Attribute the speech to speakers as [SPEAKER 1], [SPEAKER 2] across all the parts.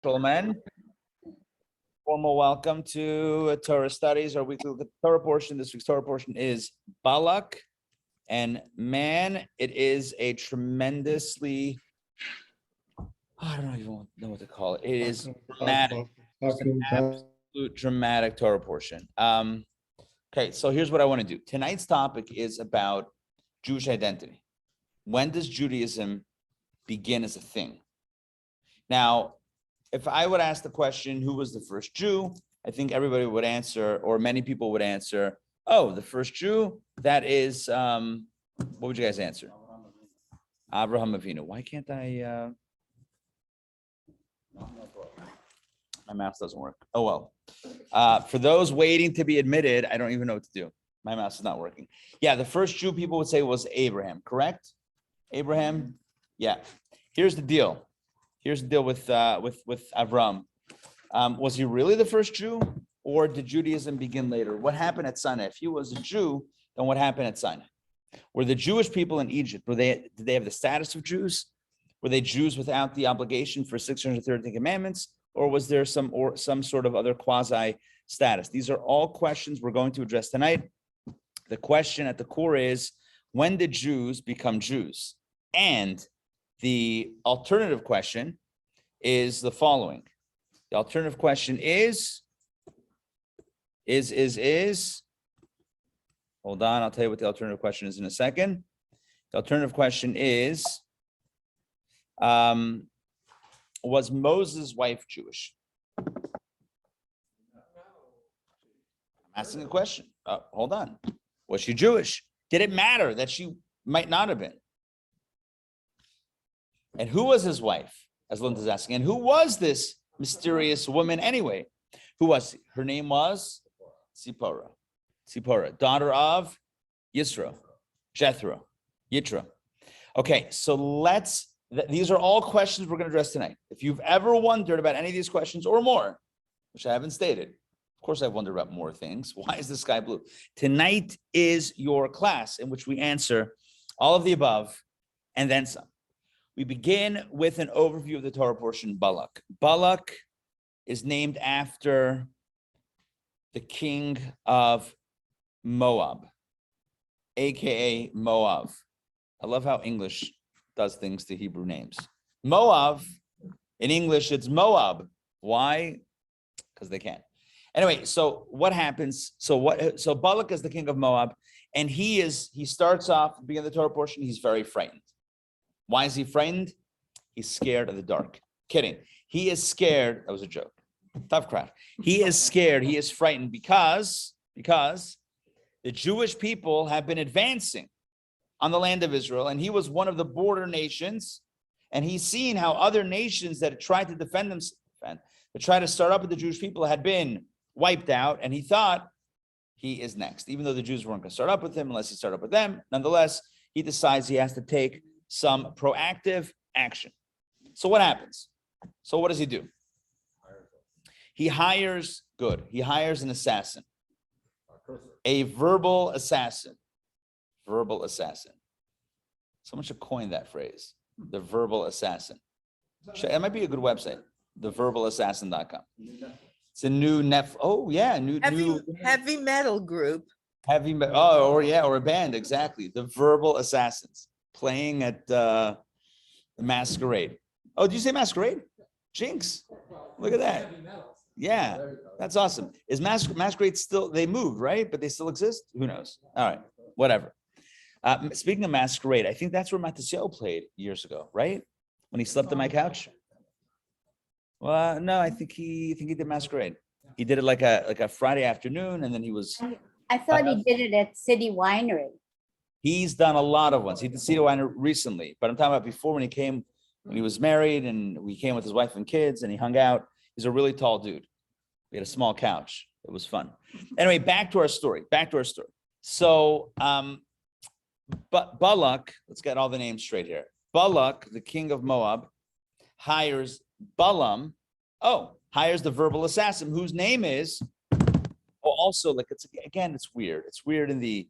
[SPEAKER 1] Gentlemen, formal welcome to Torah Studies, our weekly Torah portion. This week's Torah portion is Balak, and man, it is a tremendously, I don't even know what to call it. It is dramatic. It's an absolute dramatic Torah portion. Okay, so here's what I want to do. Tonight's topic is about Jewish identity. When does Judaism begin as a thing? Now, if I would ask the question, who was the first Jew? I think everybody would answer, or many people would answer, oh, the first Jew, that is, what would you guys answer? Avraham Avinu. Why can't I, my mouse doesn't work. Oh, well. For those waiting to be admitted, I don't even know what to do. My mouse is not working. Yeah, the first Jew people would say was Abraham, correct? Abraham, yeah. Here's the deal. Here's the deal with Avraham. Was he really the first Jew, or did Judaism begin later? What happened at Sinai? If he was a Jew, then what happened at Sinai? Were the Jewish people in Egypt, did they have the status of Jews? Were they Jews without the obligation for 613 commandments, or was there some sort of other quasi status? These are all questions we're going to address tonight. The question at the core is, when did Jews become Jews? And the alternative question is the following. The alternative question is, hold on, I'll tell you what the alternative question is in a second. The alternative question is, was Moses' wife Jewish? I'm asking a question. Hold on. Was she Jewish? Did it matter that she might not have been? And who was his wife, as Linda's asking? And who was this mysterious woman anyway? Who was she? Her name was Zipporah, daughter of Jethro. Okay, so these are all questions we're going to address tonight. If you've ever wondered about any of these questions or more, which I haven't stated, of course I've wondered about more things. Why is the sky blue? Tonight is your class in which we answer all of the above and then some. We begin with an overview of the Torah portion, Balak. Balak is named after the king of Moab, aka Moab. I love how English does things to Hebrew names. Moab, in English, it's Moab. Why? Because they can. Anyway, so what happens? So Balak is the king of Moab, and he starts off, at the beginning of the Torah portion, he's very frightened. Why is he frightened? He's scared of the dark. Kidding. He is scared. That was a joke. Tough crowd. He is scared. He is frightened because the Jewish people have been advancing on the land of Israel, and he was one of the border nations, and he's seen how other nations that tried to defend themselves, that tried to start up with the Jewish people, had been wiped out, and he thought he is next. Even though the Jews weren't going to start up with him unless he started up with them, nonetheless, he decides he has to take some proactive action. So what happens? So what does he do? He hires an assassin, a verbal assassin. Someone should coin that phrase, the verbal assassin. It might be a good website, theverbalassassin.com. It's a new
[SPEAKER 2] heavy metal group.
[SPEAKER 1] Or a band, exactly. The Verbal Assassins playing at the Masquerade. Oh, did you say Masquerade? Jinx. Look at that. Yeah, that's awesome. Is Masquerade still, they moved, right? But they still exist? Who knows? All right, whatever. Speaking of Masquerade, I think that's where Matisyahu played years ago, right? When he slept on my couch. Well, no, I think he did Masquerade. He did it like a Friday afternoon, and then he was.
[SPEAKER 3] I thought he did it at City Winery.
[SPEAKER 1] He's done a lot of ones. He did City Winery recently, but I'm talking about before when he was married, and we came with his wife and kids, and he hung out. He's a really tall dude. We had a small couch. It was fun. Anyway, back to our story. So, but Balak, let's get all the names straight here. Balak, the king of Moab, hires Balaam. Hires the verbal assassin, whose name is. Also, like it's weird. It's weird in the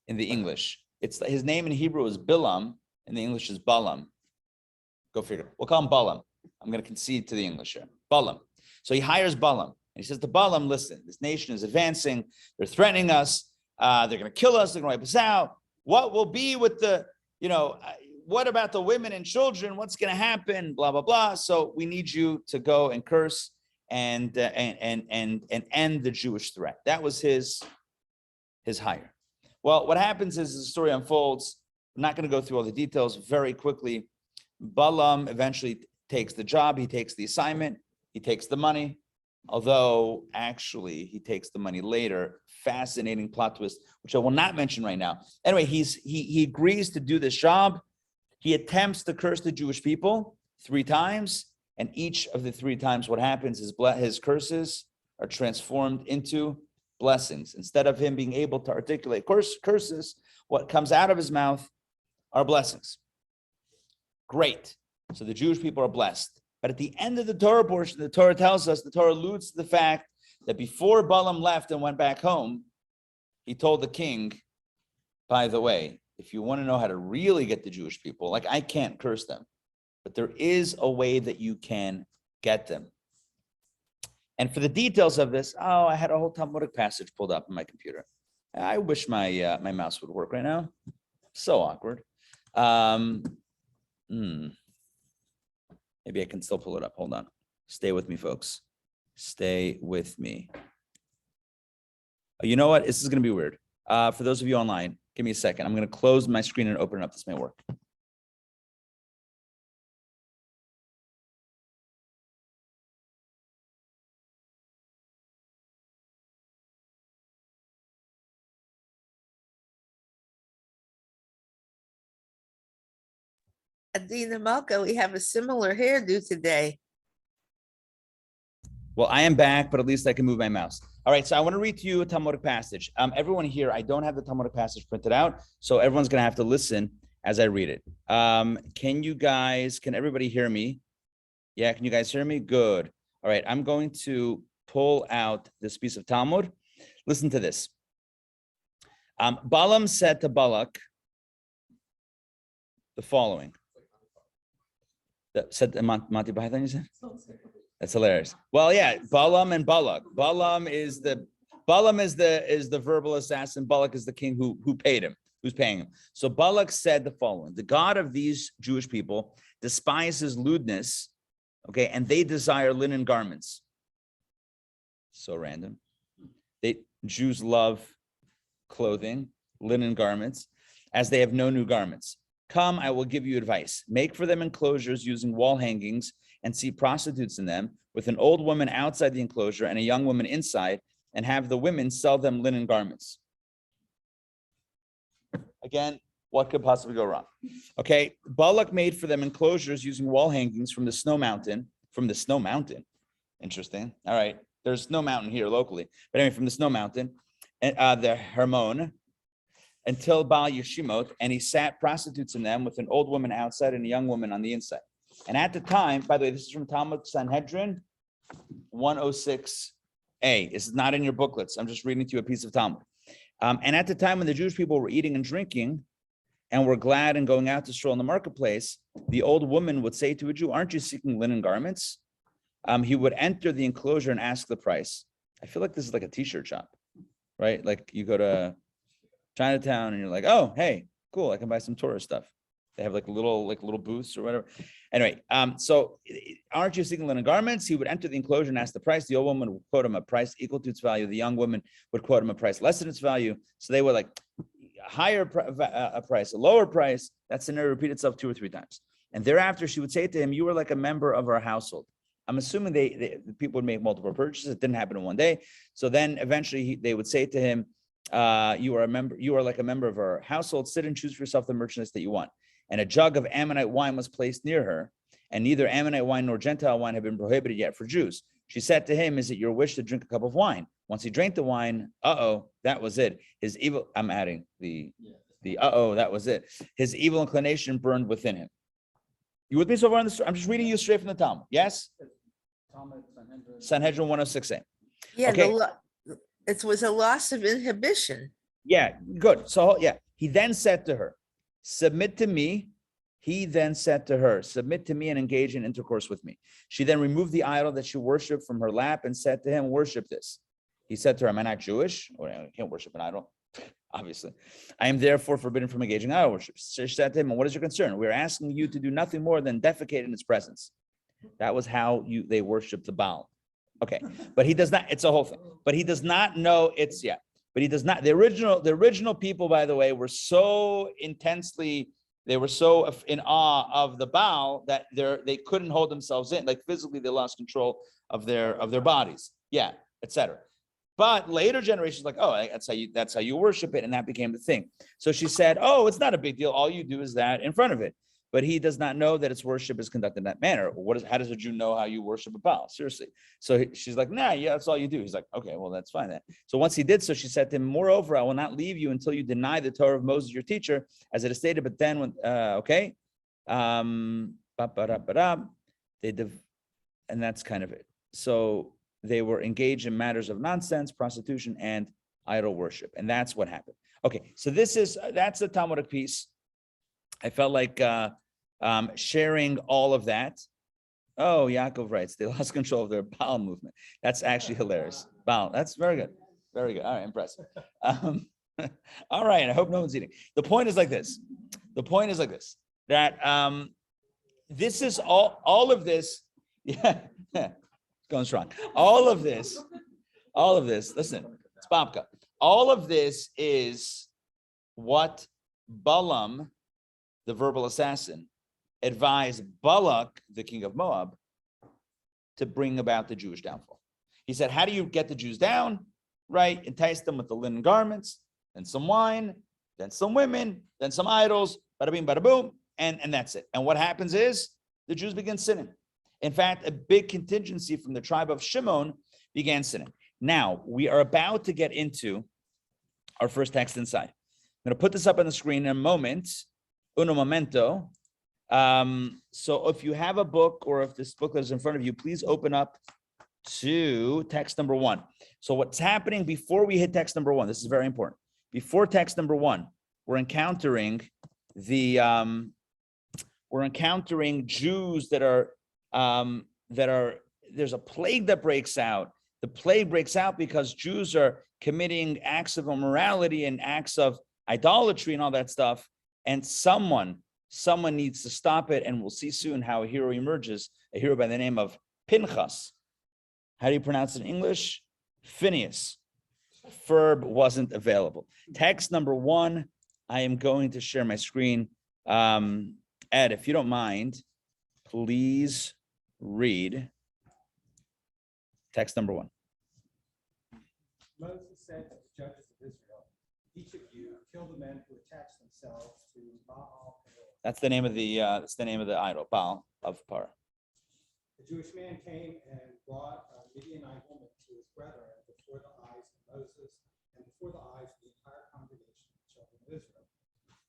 [SPEAKER 1] English. It's his name in Hebrew is Bilam, and the English is Balaam. Go figure. We'll call him Balaam. I'm going to concede to the English here. Balaam. So he hires Balaam. And he says to Balaam, listen, this nation is advancing. They're threatening us. They're going to kill us. They're going to wipe us out. What will be with the, what about the women and children? What's going to happen? Blah, blah, blah. So we need you to go and curse and end the Jewish threat. That was his hire. Well, what happens is the story unfolds. I'm not going to go through all the details very quickly. Balaam eventually takes the job. He takes the assignment. He takes the money. Although actually he takes the money later. Fascinating plot twist, which I will not mention right now. Anyway, he agrees to do this job. He attempts to curse the Jewish people 3 times, and each of the 3 times what happens is his curses are transformed into blessings. Instead of him being able to articulate curses, what comes out of his mouth are blessings. Great. So the Jewish people are blessed. But at the end of the Torah portion, the Torah tells us, the Torah alludes to the fact that before Balaam left and went back home, he told the king, by the way, if you want to know how to really get the Jewish people, like I can't curse them, but there is a way that you can get them. And for the details of this, I had a whole Talmudic passage pulled up on my computer. I wish my my mouse would work right now. So awkward. Maybe I can still pull it up. Hold on. Stay with me, folks. Stay with me. You know what? This is going to be weird. For those of you online, give me a second. I'm going to close my screen and open it up. This may work.
[SPEAKER 2] Adina Malka, we have a similar hairdo today.
[SPEAKER 1] Well, I am back, but at least I can move my mouse. All right, so I want to read to you a Talmudic passage. Everyone here, I don't have the Talmudic passage printed out, so everyone's going to have to listen as I read it. Can everybody hear me? Yeah, can you guys hear me? Good. All right, I'm going to pull out this piece of Talmud. Listen to this. Balaam said to Balak the following. Said Monty Python, you said? That's hilarious. Well, yeah, Balaam and Balak. Balaam is the verbal assassin. Balak is the king who paid him, who's paying him. So Balak said the following: the God of these Jewish people despises lewdness, okay, and they desire linen garments. So random. Jews love clothing, linen garments, as they have no new garments. Come, I will give you advice. Make for them enclosures using wall hangings and see prostitutes in them, with an old woman outside the enclosure and a young woman inside, and have the women sell them linen garments. Again, what could possibly go wrong? Okay, Balak made for them enclosures using wall hangings from the snow mountain. Interesting. All right, there's no mountain here locally, but anyway, from the snow mountain, and the Hermon, until Baal Yeshimot, and he sat prostitutes in them with an old woman outside and a young woman on the inside. And at the time, by the way, this is from Talmud Sanhedrin 106a. This is not in your booklets. I'm just reading to you a piece of Talmud. And at the time when the Jewish people were eating and drinking and were glad and going out to stroll in the marketplace, the old woman would say to a Jew, "Aren't you seeking linen garments?" He would enter the enclosure and ask the price. I feel like this is like a t-shirt shop, right? Like you go to Chinatown and you're like, oh, hey, cool, I can buy some Torah stuff. They have like little booths or whatever. Anyway, so aren't you seeking linen garments? He would enter the enclosure and ask the price. The old woman would quote him a price equal to its value. The young woman would quote him a price less than its value. So they would like a higher price, a lower price. That scenario repeated itself 2 or 3 times. And thereafter, she would say to him, "You are like a member of our household." I'm assuming the people would make multiple purchases. It didn't happen in one day. So then eventually they would say to him, you are like a member of our household. Sit and choose for yourself the merchandise that you want. And a jug of Ammonite wine was placed near her, and neither Ammonite wine nor Gentile wine had been prohibited yet for Jews. She said to him, "Is it your wish to drink a cup of wine?" Once he drank the wine, that was it. His evil, I'm adding that was it. His evil inclination burned within him. You with me so far on this? I'm just reading you straight from the Talmud. Yes? Sanhedrin 106a.
[SPEAKER 2] Yeah,
[SPEAKER 1] okay.
[SPEAKER 2] It was a loss of inhibition.
[SPEAKER 1] Yeah, good. So yeah, he then said to her, "Submit to me." He then said to her, submit to me and engage in intercourse with me. She then removed the idol that she worshipped from her lap and said to him, worship this. He said to her, am I not Jewish? Or I can't worship an idol. Obviously, I am therefore forbidden from engaging in idol worship. So she said to him, what is your concern? We're asking you to do nothing more than defecate in its presence. That was how they worshiped the Baal. Okay, but he does not, it's a whole thing, but he does not know it's, yeah, but he does not, the original people, by the way, were so intensely, they were so in awe of the Baal that they couldn't hold themselves in, like physically they lost control of their bodies, yeah, etc. But later generations like, oh, that's how you worship it, and that became the thing. So she said, oh, it's not a big deal. All you do is that in front of it. But he does not know that its worship is conducted in that manner. How does a Jew know how you worship a Baal? Seriously. So she's like, nah, yeah, that's all you do. He's like, okay, well, that's fine then. So once he did so, she said to him, moreover, I will not leave you until you deny the Torah of Moses, your teacher, as it is stated. But then when, okay. And that's kind of it. So they were engaged in matters of nonsense, prostitution, and idol worship. And that's what happened. Okay, so that's the Talmudic piece. I felt like sharing all of that. Oh, Yaakov writes, they lost control of their Baal movement. That's actually hilarious. Baal, that's very good. Very good. All right, impressive. All right, I hope no one's eating. The point is like this. That this is all of this, yeah, going strong. All of this, listen, it's Babka. All of this is what Balaam, the verbal assassin, advised Balak, the king of Moab, to bring about the Jewish downfall. He said, how do you get the Jews down? Right? Entice them with the linen garments, then some wine, then some women, then some idols, bada bing, bada boom, and that's it. And what happens is the Jews begin sinning. In fact, a big contingency from the tribe of Shimon began sinning. Now, we are about to get into our first text inside. I'm going to put this up on the screen in a moment. Uno momento. So if you have a book or if this booklet is in front of you, please open up to text number 1. So what's happening before we hit text number 1, this is very important. Before text number 1, we're encountering Jews that are, there's a plague that breaks out. The plague breaks out because Jews are committing acts of immorality and acts of idolatry and all that stuff. And someone needs to stop it, and we'll see soon how a hero emerges, a hero by the name of Pinchas. How do you pronounce it in English? Phineas. Verb wasn't available. Text number 1, I am going to share my screen. Ed, if you don't mind, please read text number 1.
[SPEAKER 4] Moses said to the judges of Israel, each of you kill the men who attach themselves to Baal.
[SPEAKER 1] That's the name of the idol, Baal of Par.
[SPEAKER 4] The Jewish man came and brought a Midianite woman to his brethren before the eyes of Moses and before the eyes of the entire congregation of the children of Israel,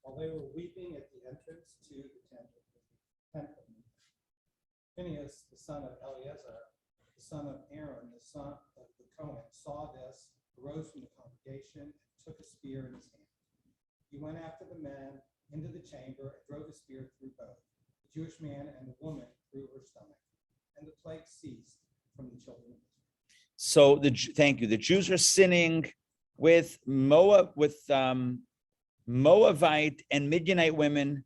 [SPEAKER 4] while they were weeping at the entrance to the tent of meeting. Phinehas, the son of Eleazar, the son of Aaron, the son of the Cohen, saw this, arose from the congregation, and took a spear in his hand. He went after the men into the chamber and drove the spear through both, the Jewish man and the woman through her stomach, and the plague ceased from the children of Israel.
[SPEAKER 1] So thank you. The Jews are sinning with Moabite and Midianite women,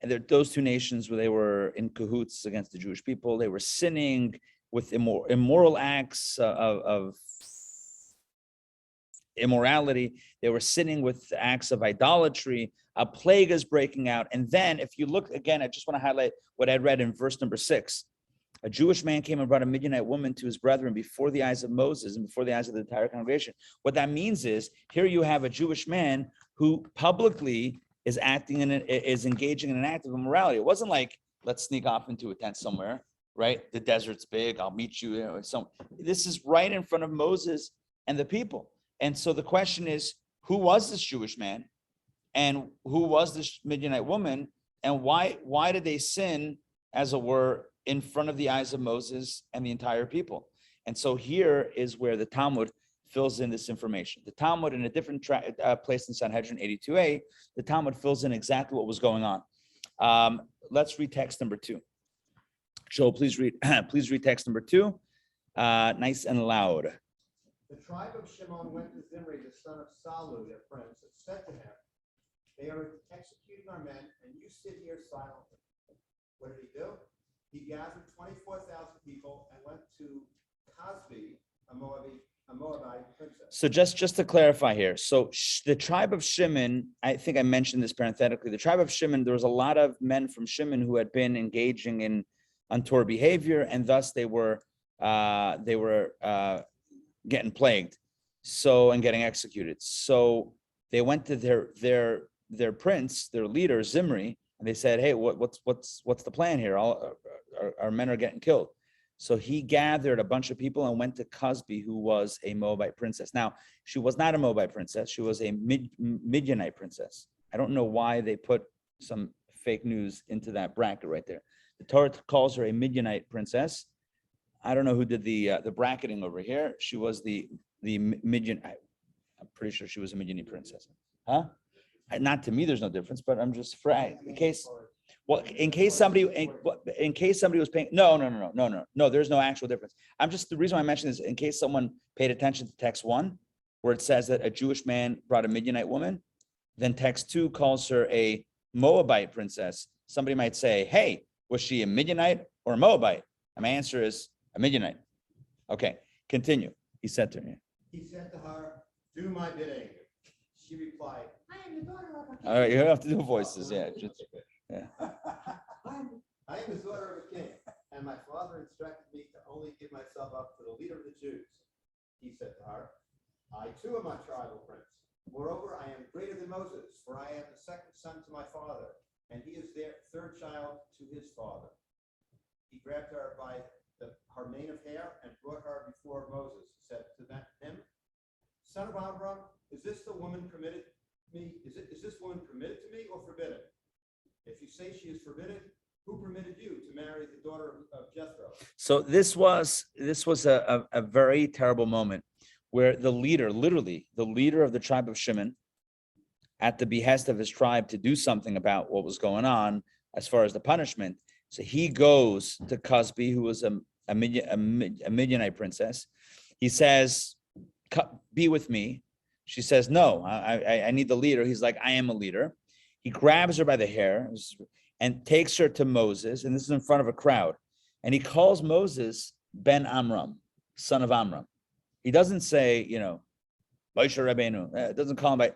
[SPEAKER 1] and those two nations where they were in cahoots against the Jewish people. They were sinning with immoral acts of immorality. They were sinning with acts of idolatry. A plague is breaking out. And then if you look again, I just want to highlight what I read in verse number 6. A Jewish man came and brought a Midianite woman to his brethren before the eyes of Moses and before the eyes of the entire congregation. What that means is here you have a Jewish man who publicly is engaging in an act of immorality. It wasn't like, let's sneak off into a tent somewhere, right? The desert's big, I'll meet you. This is right in front of Moses and the people. And so the question is, who was this Jewish man? And who was this Midianite woman? And why did they sin, as it were, in front of the eyes of Moses and the entire people? And so here is where the Talmud fills in this information. The Talmud, in a different place in Sanhedrin 82a, the Talmud fills in exactly what was going on. Let's read text number 2. Joel, please read text number 2. Nice and loud.
[SPEAKER 5] The tribe of Shimon went to Zimri, the son of Salu, their prince, and said to him, "They are executing our men, and you sit here silently." What did he do? He gathered 24,000 people and went to Cosbi, a Moabite princess.
[SPEAKER 1] So just to clarify here, so the tribe of Shimon, I think I mentioned this parenthetically. The tribe of Shimon, there was a lot of men from Shimon who had been engaging in untoward behavior, and thus they were getting plagued, and getting executed. So they went to their prince, their leader Zimri, and they said, "Hey, what's the plan here? All our men are getting killed." So he gathered a bunch of people and went to Cosbi, who was a Moabite princess. Now, she was not a Moabite princess; she was a Midianite princess. I don't know why they put some fake news into that bracket right there. The Torah calls her a Midianite princess. I don't know who did the bracketing over here. She was the Midian. I'm pretty sure she was a Midianite princess. Huh? Not to me, there's no difference, but I'm just in case. Well, in case somebody was paying. No. There's no actual difference. The reason why I mention this in case someone paid attention to text 1, where it says that a Jewish man brought a Midianite woman. Then text 2 calls her a Moabite princess. Somebody might say, "Hey, was she a Midianite or a Moabite?" And my answer is a Midianite. Okay, continue. He said to her.
[SPEAKER 5] He said to her, "Do my bidding." She replied, "I am the daughter of a king."
[SPEAKER 1] All right, you don't have to do voices. Yeah. Yeah.
[SPEAKER 5] I am the daughter of a king, and my father instructed me to only give myself up to the leader of the Jews. He said to her, "I too am a tribal prince. Moreover, I am greater than Moses, for I am the second son to my father, and he is their third child to his father." He grabbed her by her mane of hair and brought her before Moses. He said to him, "Son of Avraham, is this woman permitted to me or forbidden? If you say she is forbidden, who permitted you to marry the daughter of Jethro?"
[SPEAKER 1] So this was a very terrible moment where the leader, literally the leader of the tribe of Shimon, at the behest of his tribe to do something about what was going on as far as the punishment. So he goes to Cosbi, who was a Midianite princess. He says, "Be with me." She says, "No, I need the leader." He's like, "I am a leader." He grabs her by the hair and takes her to Moses, and this is in front of a crowd. And he calls Moses Ben Amram, son of Amram. He doesn't say, Moshe Rabbeinu. It doesn't call him by.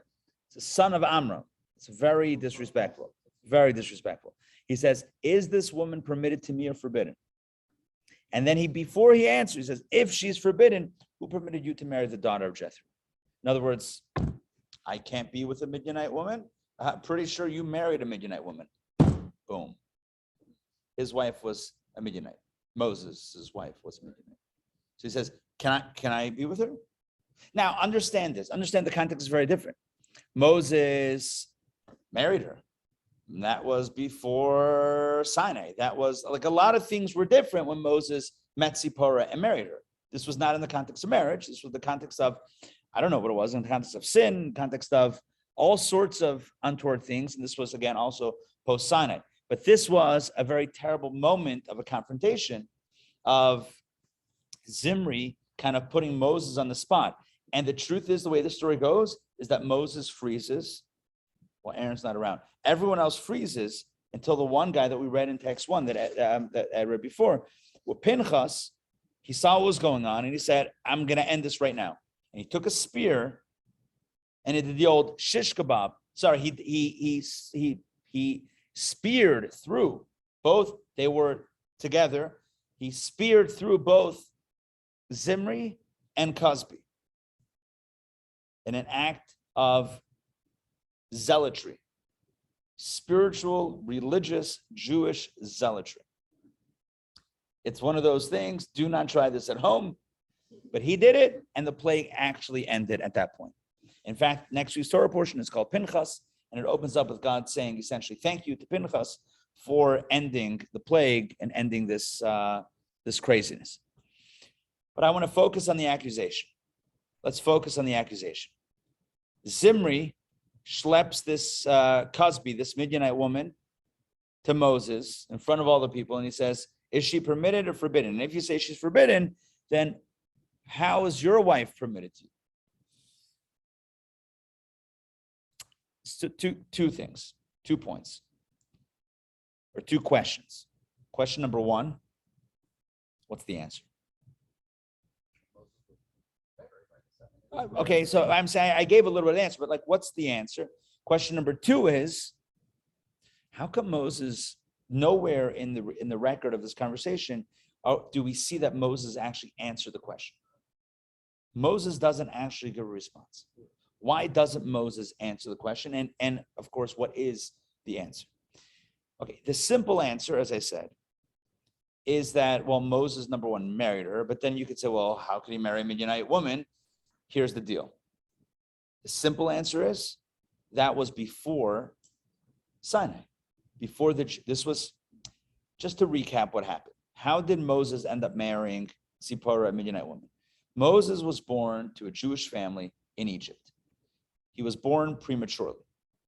[SPEAKER 1] It's the son of Amram. It's very disrespectful. Very disrespectful. He says, "Is this woman permitted to me or forbidden?" And then before he answers, he says, "If she's forbidden, who permitted you to marry the daughter of Jethro?" In other words, I can't be with a Midianite woman. I'm pretty sure you married a Midianite woman. Boom. His wife was a Midianite. Moses' wife was a Midianite. So he says, can I be with her? Now, understand this. Understand the context is very different. Moses married her. And that was before Sinai. That was like a lot of things were different when Moses met Zipporah and married her. This was not in the context of marriage. This was the context of, I don't know what it was, in the context of sin, context of all sorts of untoward things. And this was, again, also post-Sinai. But this was a very terrible moment of a confrontation of Zimri kind of putting Moses on the spot. And the truth is, the way the story goes, is that Moses freezes. Well, Aaron's not around. Everyone else freezes until the one guy that we read in text 1 that I read before. Well, Pinchas, he saw what was going on, and he said, "I'm going to end this right now." And he took a spear, and he did the old shish kebab. Sorry, he speared through both. They were together. He speared through both Zimri and Cosbi in an act of zealotry, spiritual, religious, Jewish zealotry. It's one of those things. Do not try this at home. But he did it, and the plague actually ended at that point. In fact, next week's Torah portion is called Pinchas, and it opens up with God saying, essentially, thank you to Pinchas for ending the plague and ending this craziness. But I want to focus on the accusation. Let's focus on the accusation. Zimri schleps this Cosbi, this Midianite woman, to Moses in front of all the people, and he says, is she permitted or forbidden? And if you say she's forbidden, then how is your wife permitted to you? So two things, 2 points, or 2 questions. Question number 1, what's the answer? Okay, so I'm saying I gave a little bit of answer, but like, what's the answer? Question number 2 is, how come Moses, nowhere in the record of this conversation, do we see that Moses actually answered the question? Moses doesn't actually give a response. Why doesn't Moses answer the question? And of course, what is the answer? Okay, the simple answer, as I said, is that, well, Moses, number 1, married her, but then you could say, well, how could he marry a Midianite woman? Here's the deal. The simple answer is that was before Sinai. This was, just to recap what happened. How did Moses end up marrying Zipporah, a Midianite woman? Moses was born to a Jewish family in Egypt. He was born prematurely.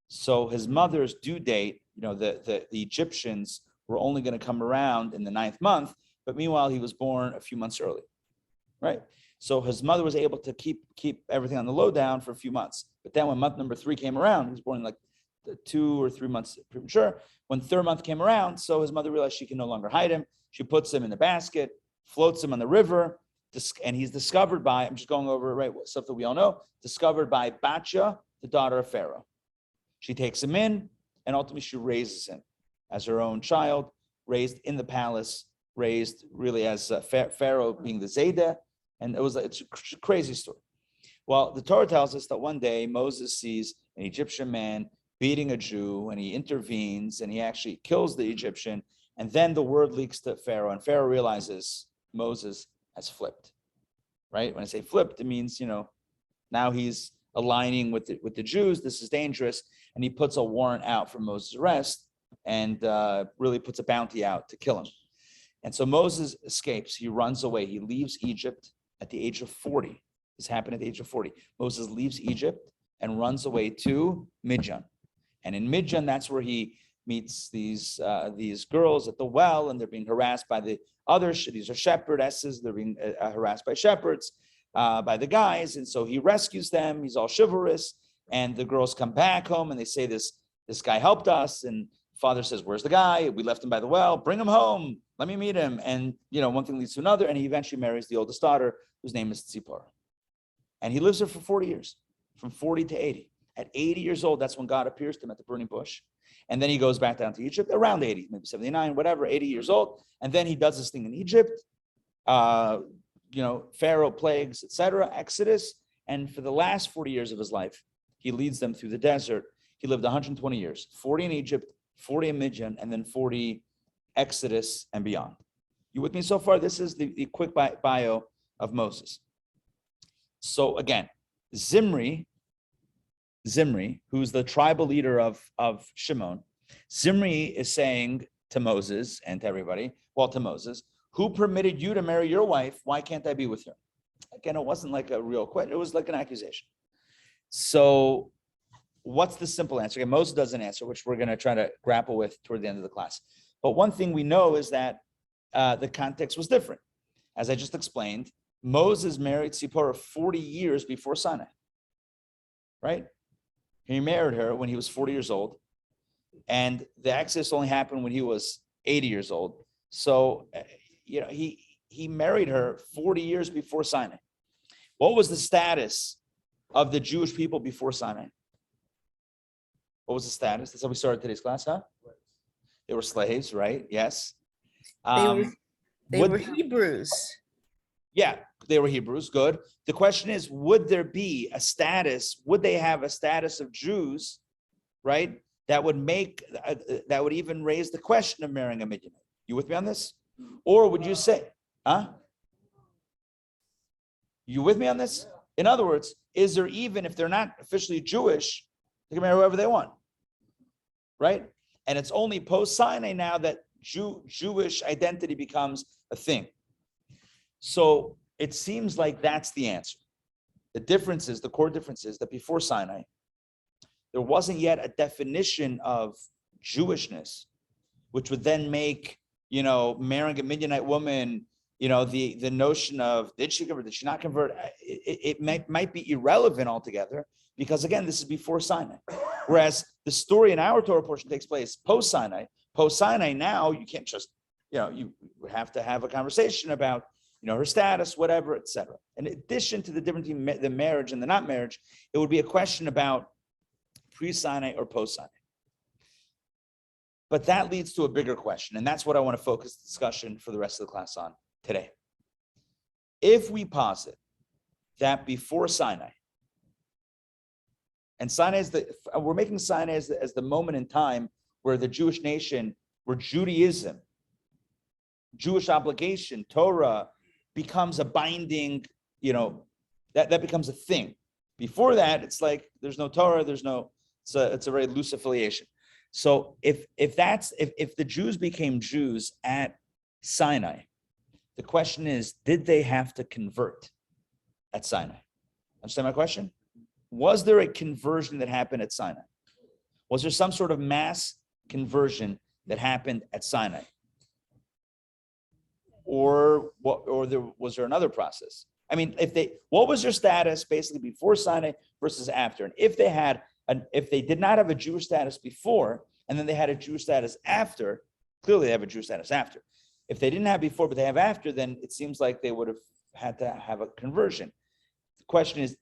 [SPEAKER 1] So his mother's due date, the Egyptians were only going to come around in the 9th month, but meanwhile, he was born a few months early, right? So his mother was able to keep everything on the lowdown for a few months. But then when month number 3 came around, he was born like 2 or 3 months premature. When 3rd month came around, so his mother realized she can no longer hide him. She puts him in the basket, floats him on the river, and he's discovered by, I'm just going over, right, stuff that we all know, discovered by Batya, the daughter of Pharaoh. She takes him in, and ultimately she raises him as her own child, raised in the palace, raised really as Pharaoh being the Zayda, and it's a crazy story. Well, the Torah tells us that one day Moses sees an Egyptian man beating a Jew, and he intervenes, and he actually kills the Egyptian, and then the word leaks to Pharaoh, and Pharaoh realizes Moses has flipped, right? When I say flipped, it means, now he's aligning with the Jews. This is dangerous, and he puts a warrant out for Moses' arrest, and really puts a bounty out to kill him. And so Moses escapes. He runs away. He leaves Egypt at the age of 40. This happened at the age of 40. Moses leaves Egypt and runs away to Midian. And in Midian, that's where he meets these girls at the well, and they're being harassed by the others. These are shepherdesses. They're being harassed by shepherds, by the guys. And so he rescues them. He's all chivalrous. And the girls come back home, and they say, this guy helped us. And father says, where's the guy? We left him by the well. Bring him home. Let me meet him. And, one thing leads to another. And he eventually marries the oldest daughter, whose name is Zipporah. And he lives there for 40 years, from 40 to 80. At 80 years old, that's when God appears to him at the burning bush. And then he goes back down to Egypt around 80, maybe 79, whatever, 80 years old. And then he does this thing in Egypt, Pharaoh plagues, etc., Exodus. And for the last 40 years of his life, he leads them through the desert. He lived 120 years, 40 in Egypt, 40 in Midian, and then 40 Exodus and beyond. You with me so far? This is the quick bio of Moses. So again, Zimri, who's the tribal leader of Shimon, Zimri is saying to Moses and to everybody, to Moses, who permitted you to marry your wife? Why can't I be with her? Again, it wasn't like a real question. It was like an accusation. So what's the simple answer? Again, Moses doesn't answer, which we're going to try to grapple with toward the end of the class. But one thing we know is that the context was different. As I just explained, Moses married Zipporah 40 years before Sinai, right? He married her when he was 40 years old, and the Exodus only happened when he was 80 years old. So, he married her 40 years before Sinai. What was the status of the Jewish people before Sinai? What was the status? That's how we started today's class, huh? They were slaves, right? Yes.
[SPEAKER 2] They were Hebrews.
[SPEAKER 1] Yeah, they were Hebrews. Good. The question is, would there be a status? Would they have a status of Jews, right? That would even raise the question of marrying a Midianite. You with me on this? Or would you say, huh? You with me on this? In other words, is there, even if they're not officially Jewish, they can marry whoever they want, right? And it's only post-Sinai now that Jewish identity becomes a thing. So it seems like that's the answer. The core difference is that before Sinai, there wasn't yet a definition of Jewishness, which would then make, marrying a Midianite woman, the notion of did she convert, did she not convert, it might be irrelevant altogether, because again, this is before Sinai. Whereas the story in our Torah portion takes place post Sinai. Post Sinai, now you can't just, you would have to have a conversation about, her status, whatever, etc. In addition to the difference between the marriage and the not marriage, it would be a question about pre-Sinai or post-Sinai. But that leads to a bigger question, and that's what I want to focus the discussion for the rest of the class on today. If we posit that before Sinai, and Sinai is we're making Sinai as the moment in time where the Jewish nation, where Judaism, Jewish obligation, Torah, becomes a binding, that becomes a thing. Before that, it's like there's no Torah, it's a very loose affiliation. So if the Jews became Jews at Sinai, the question is, did they have to convert at Sinai? Understand my question? Was there a conversion that happened at Sinai? Was there some sort of mass conversion that happened at Sinai? Or was there another process? I mean, what was their status basically before Sinai versus after? And if they did not have a Jewish status before, and then they had a Jewish status after, clearly they have a Jewish status after. If they didn't have before, but they have after, then it seems like they would have had to have a conversion. The question is,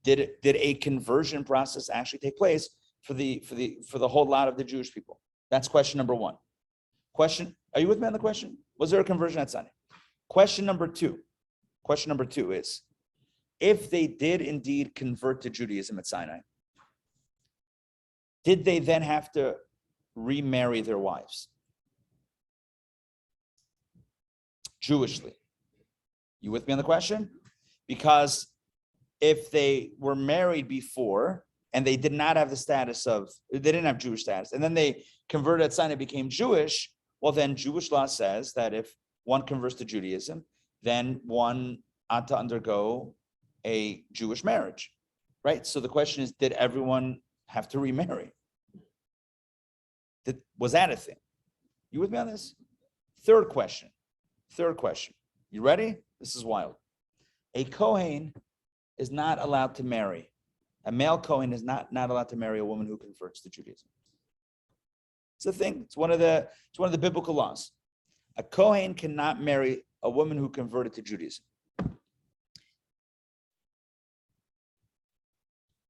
[SPEAKER 1] did a conversion process actually take place for the whole lot of the Jewish people? That's question number one. Are you with me on the question? Was there a conversion at Sinai? Question number two is, if they did indeed convert to Judaism at Sinai, did they then have to remarry their wives? Jewishly. You with me on the question? Because if they were married before and they did not have they didn't have Jewish status, and then they converted at Sinai, became Jewish, well, then Jewish law says that if one converts to Judaism, then one ought to undergo a Jewish marriage, right? So the question is, did everyone have to remarry? Was that a thing? You with me on this? Third question. You ready? This is wild. A Kohen is not allowed to marry. A male Kohen is not allowed to marry a woman who converts to Judaism. It's a thing. It's one of the biblical laws. A Kohen cannot marry a woman who converted to Judaism.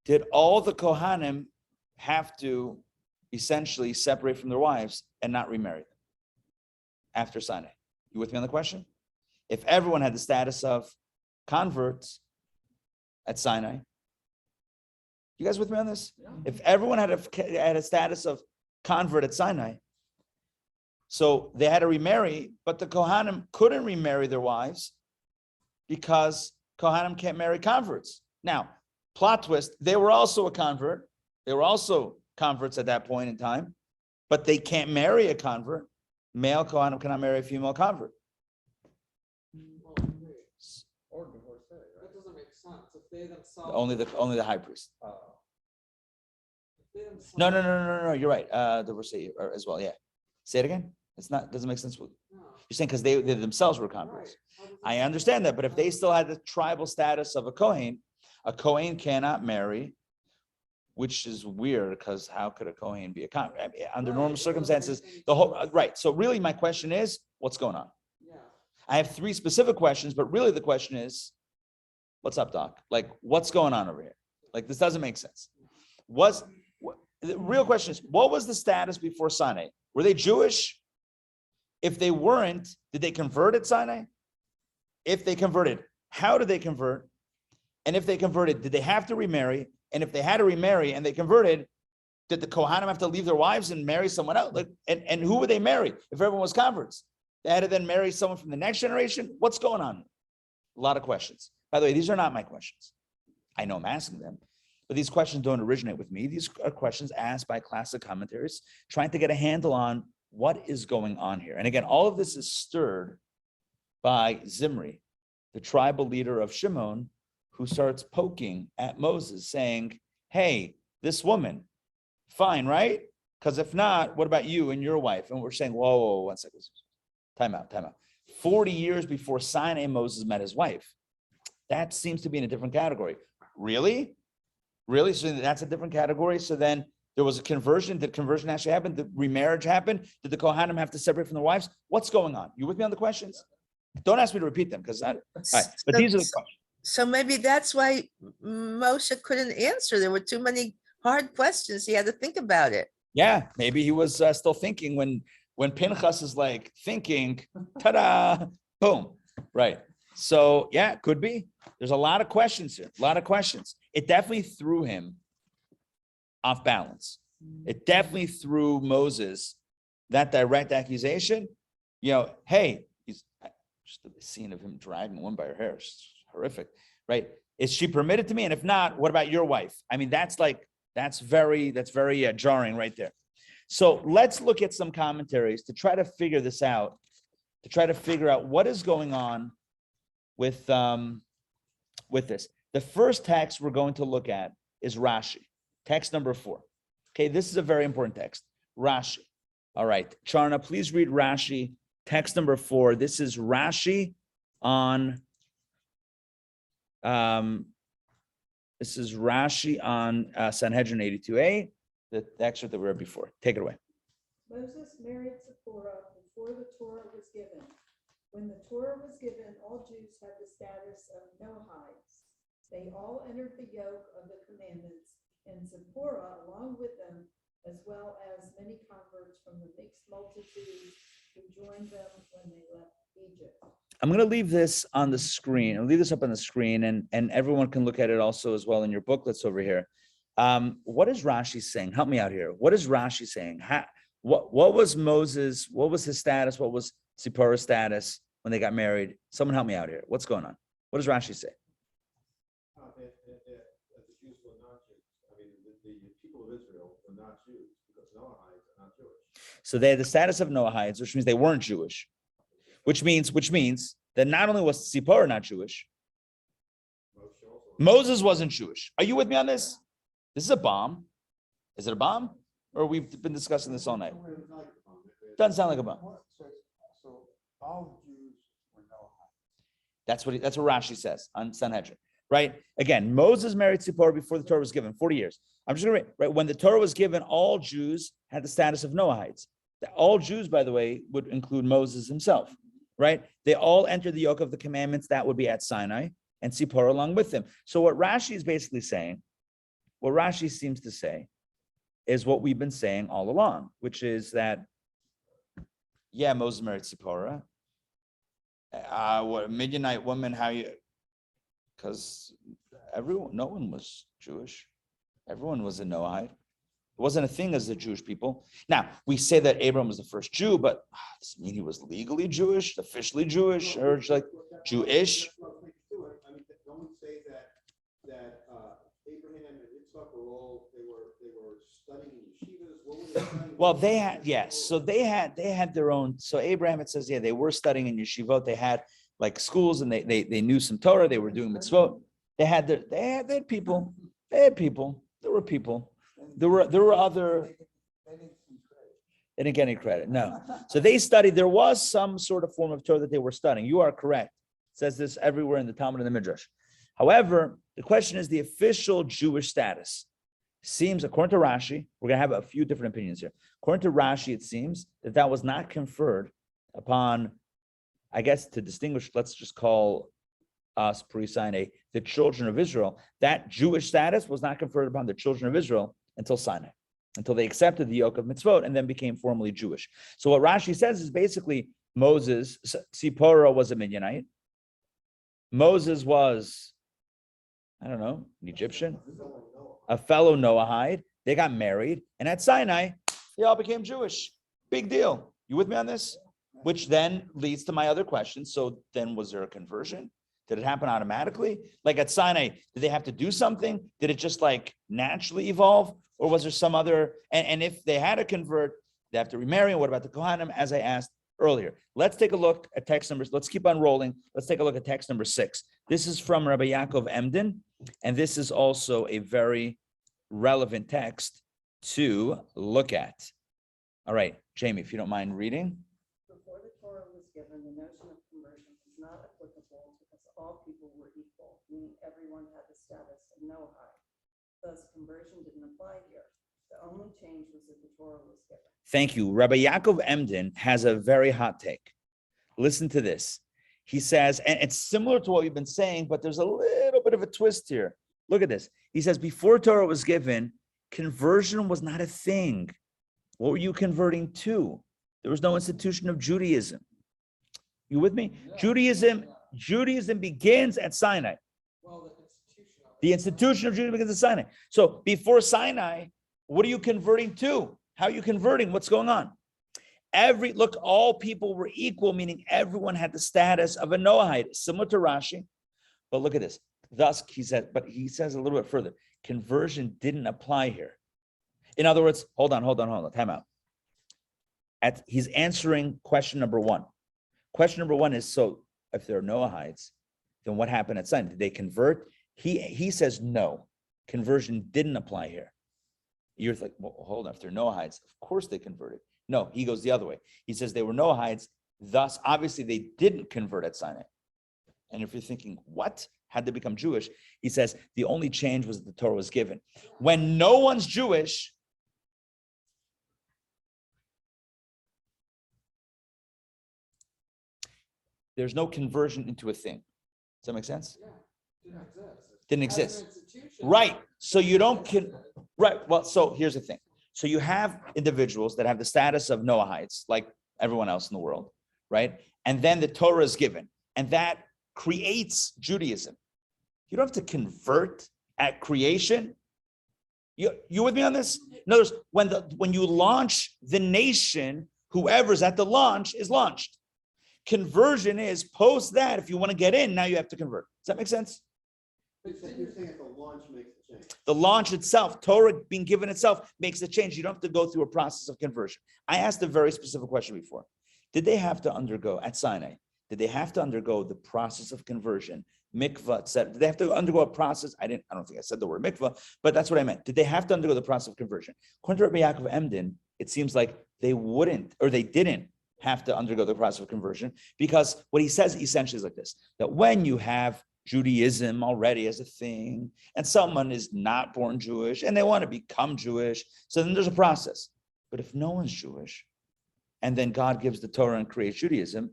[SPEAKER 1] Did all the Kohanim have to essentially separate from their wives and not remarry them after Sinai? You with me on the question? If everyone had the status of converts at Sinai, you guys with me on this? Yeah. If everyone had a status of convert at Sinai, so they had to remarry, but the Kohanim couldn't remarry their wives because Kohanim can't marry converts. Now, plot twist, they were also a convert. They were also converts at that point in time, but they can't marry a convert. Male Kohanim cannot marry a female convert.
[SPEAKER 4] Or divorcee, right? That doesn't make sense. If they themselves
[SPEAKER 1] Only the high priest. No. You're right. Divorcee as well. Yeah. Say it again. Doesn't make sense. You're saying because they themselves were converts. Right. I understand that, but if they still had the tribal status of a Kohen cannot marry, which is weird because how could a Kohen be a convert? I mean, under normal circumstances, right. So really, my question is, what's going on? Yeah. I have three specific questions, but really the question is, what's up, Doc? Like, what's going on over here? Like, this doesn't make sense. The real question is, what was the status before Sinai? Were they Jewish? If they weren't, did they convert at Sinai? If they converted, how did they convert? And if they converted, did they have to remarry? And if they had to remarry and they converted, did the Kohanim have to leave their wives and marry someone else? Like, and who would they marry if everyone was converts? They had to then marry someone from the next generation? What's going on? A lot of questions. By the way, these are not my questions. I know I'm asking them, but these questions don't originate with me. These are questions asked by classic commentators trying to get a handle on what is going on here. And again, all of this is stirred by Zimri, the tribal leader of Shimon, who starts poking at Moses saying, hey, this woman, fine, right? Because if not, what about you and your wife? And we're saying, whoa, 1 second. Time out. 40 years before Sinai, Moses met his wife. That seems to be in a different category. Really? So that's a different category. So then there was a conversion. Did conversion actually happen? Did remarriage happen? Did the Kohanim have to separate from their wives? What's going on? You with me on the questions? Don't ask me to repeat them because but these are the questions.
[SPEAKER 2] So maybe that's why Moshe couldn't answer. There were too many hard questions. He had to think about it.
[SPEAKER 1] Yeah, maybe he was still thinking when Pinchas is like thinking, ta-da, boom, right. So yeah, could be. There's a lot of questions here, a lot of questions. It definitely threw him off balance. It definitely threw Moses, that direct accusation, hey, he's just the scene of him dragging one by her hair. It's horrific, right? Is she permitted to me? And if not, what about your wife? I mean, that's very jarring right there. So let's look at some commentaries to try to figure this out, to try to figure out what is going on with this. The first text we're going to look at is Rashi, text number 4. Okay, this is a very important text. Rashi. All right, Charna, please read Rashi, text number 4. This is Rashi on Sanhedrin 82a, the excerpt that we read before. Take it away.
[SPEAKER 6] Moses married Zipporah before the Torah was given. When the Torah was given, all Jews had the status of Noahides. They all entered the yoke of the commandments, and Zipporah along with them, as well as many converts from the mixed multitude who joined them when they left Egypt.
[SPEAKER 1] I'm going to leave this on the screen. I'll leave this up on the screen, and everyone can look at it also as well in your booklets over here. What is Rashi saying? Help me out here. What is Rashi saying? What was Moses? What was his status? What was Zipporah's status when they got married? Someone help me out here. What's going on? What does Rashi say?
[SPEAKER 5] The Jews were not Jews. I mean, the people of Israel were not Jews because Noahides are not Jewish.
[SPEAKER 1] So they had the status of Noahides, which means they weren't Jewish. Which means that not only was Zipporah not Jewish, Moses wasn't Jewish. Are you with me on this? This is a bomb. Is it a bomb? Or we've been discussing this all night? Doesn't sound like a bomb.
[SPEAKER 7] So all Jews were Noahides.
[SPEAKER 1] That's what Rashi says on Sanhedrin, right? Again, Moses married Zipporah before the Torah was given, 40 years. I'm just going to read, right? When the Torah was given, all Jews had the status of Noahides. All Jews, by the way, would include Moses himself, right? They all entered the yoke of the commandments. That would be at Sinai, and Zipporah along with them. So what Rashi is basically saying, what Rashi seems to say, is what we've been saying all along, which is that, yeah, Moses married Zipporah. What a Midianite woman? How you? Because no one was Jewish. Everyone was a Noahide. It wasn't a thing as the Jewish people. Now, we say that Abraham was the first Jew, but does it mean he was legally Jewish, officially Jewish, or like Jewish?
[SPEAKER 5] I mean, don't we say that Abraham and Yitzchak were studying in yeshivas? What were they studying?
[SPEAKER 1] Well, they had, yes. So they had their own. So Abraham, it says, yeah, they were studying in yeshivot. They had like schools, and they knew some Torah. They were doing mitzvot. They had people. They had people. There were people. There were other. They didn't get any credit. No. So they studied. There was some sort of form of Torah that they were studying. You are correct. It says this everywhere in the Talmud and the Midrash. However, the question is the official Jewish status. Seems, according to Rashi, we're going to have a few different opinions here. According to Rashi, it seems that was not conferred upon, I guess, to distinguish, let's just call us pre-Sinai, the children of Israel. That Jewish status was not conferred upon the children of Israel until Sinai, until they accepted the yoke of mitzvot and then became formally Jewish. So what Rashi says is basically Moses, Zipporah was a Midianite. Moses was, I don't know, an Egyptian, a fellow Noahide. They got married, and at Sinai, they all became Jewish. Big deal. You with me on this? Which then leads to my other question. So then was there a conversion? Did it happen automatically? Like at Sinai, did they have to do something? Did it just like naturally evolve? Or was there some other, and if they had to convert, they have to remarry. And what about the Kohanim, as I asked earlier? Let's take a look at text numbers. Let's keep on rolling. Let's take a look at text number 6. This is from Rabbi Yaakov Emden, and this is also a very relevant text to look at. All right, Jamie, if you don't mind reading.
[SPEAKER 6] Before the Torah was given, the notion of conversion was not applicable because all people were equal, meaning everyone had the status of Noahide. Thus, conversion didn't apply here. The only change was that the Torah was given.
[SPEAKER 1] Thank you. Rabbi Yaakov Emden has a very hot take. Listen to this. He says, and it's similar to what we've been saying, but there's a little bit of a twist here. Look at this. He says, before Torah was given, conversion was not a thing. What were you converting to? There was no institution of Judaism. You with me? Yeah. Judaism begins at Sinai. Well, the institution of Judaism begins at Sinai. So before Sinai, what are you converting to? How are you converting? What's going on? Look, all people were equal, meaning everyone had the status of a Noahide, similar to Rashi. But look at this. Thus, he says a little bit further, conversion didn't apply here. In other words, hold on, time out. He's answering question number one. Question number one is, so if there are Noahides, then what happened at Sinai? Did they convert? He says no, conversion didn't apply here. You're like, well, hold on, if there are Noahides, of course they converted. No, he goes the other way. He says they were Noahides, thus obviously they didn't convert at Sinai. And if you're thinking, what? Had they become Jewish? He says the only change was that the Torah was given. When no one's Jewish, there's no conversion into a thing. Does that make sense? Yeah, didn't exist. Right. So you don't right. Well, so here's the thing. So you have individuals that have the status of Noahides, like everyone else in the world, right? And then the Torah is given, and that creates Judaism. You don't have to convert at creation. You with me on this? In other words, when you launch the nation, whoever's at the launch is launched. Conversion is post that. If you want to get in, now you have to convert. Does that make sense?
[SPEAKER 5] You're saying that the launch makes the change.
[SPEAKER 1] The launch itself, Torah being given itself, makes the change. You don't have to go through a process of conversion. I asked a very specific question before. Did they have to undergo at Sinai? Did they have to undergo the process of conversion? Mikvah, etc. Did they have to undergo a process? I don't think I said the word mikvah, but that's what I meant. Did they have to undergo the process of conversion? According to Rabbi Yaakov Emden, it seems like they wouldn't, or they didn't have to undergo the process of conversion, because what he says essentially is like this, that when you have Judaism already as a thing, and someone is not born Jewish and they want to become Jewish, so then there's a process. But if no one's Jewish, and then God gives the Torah and creates Judaism,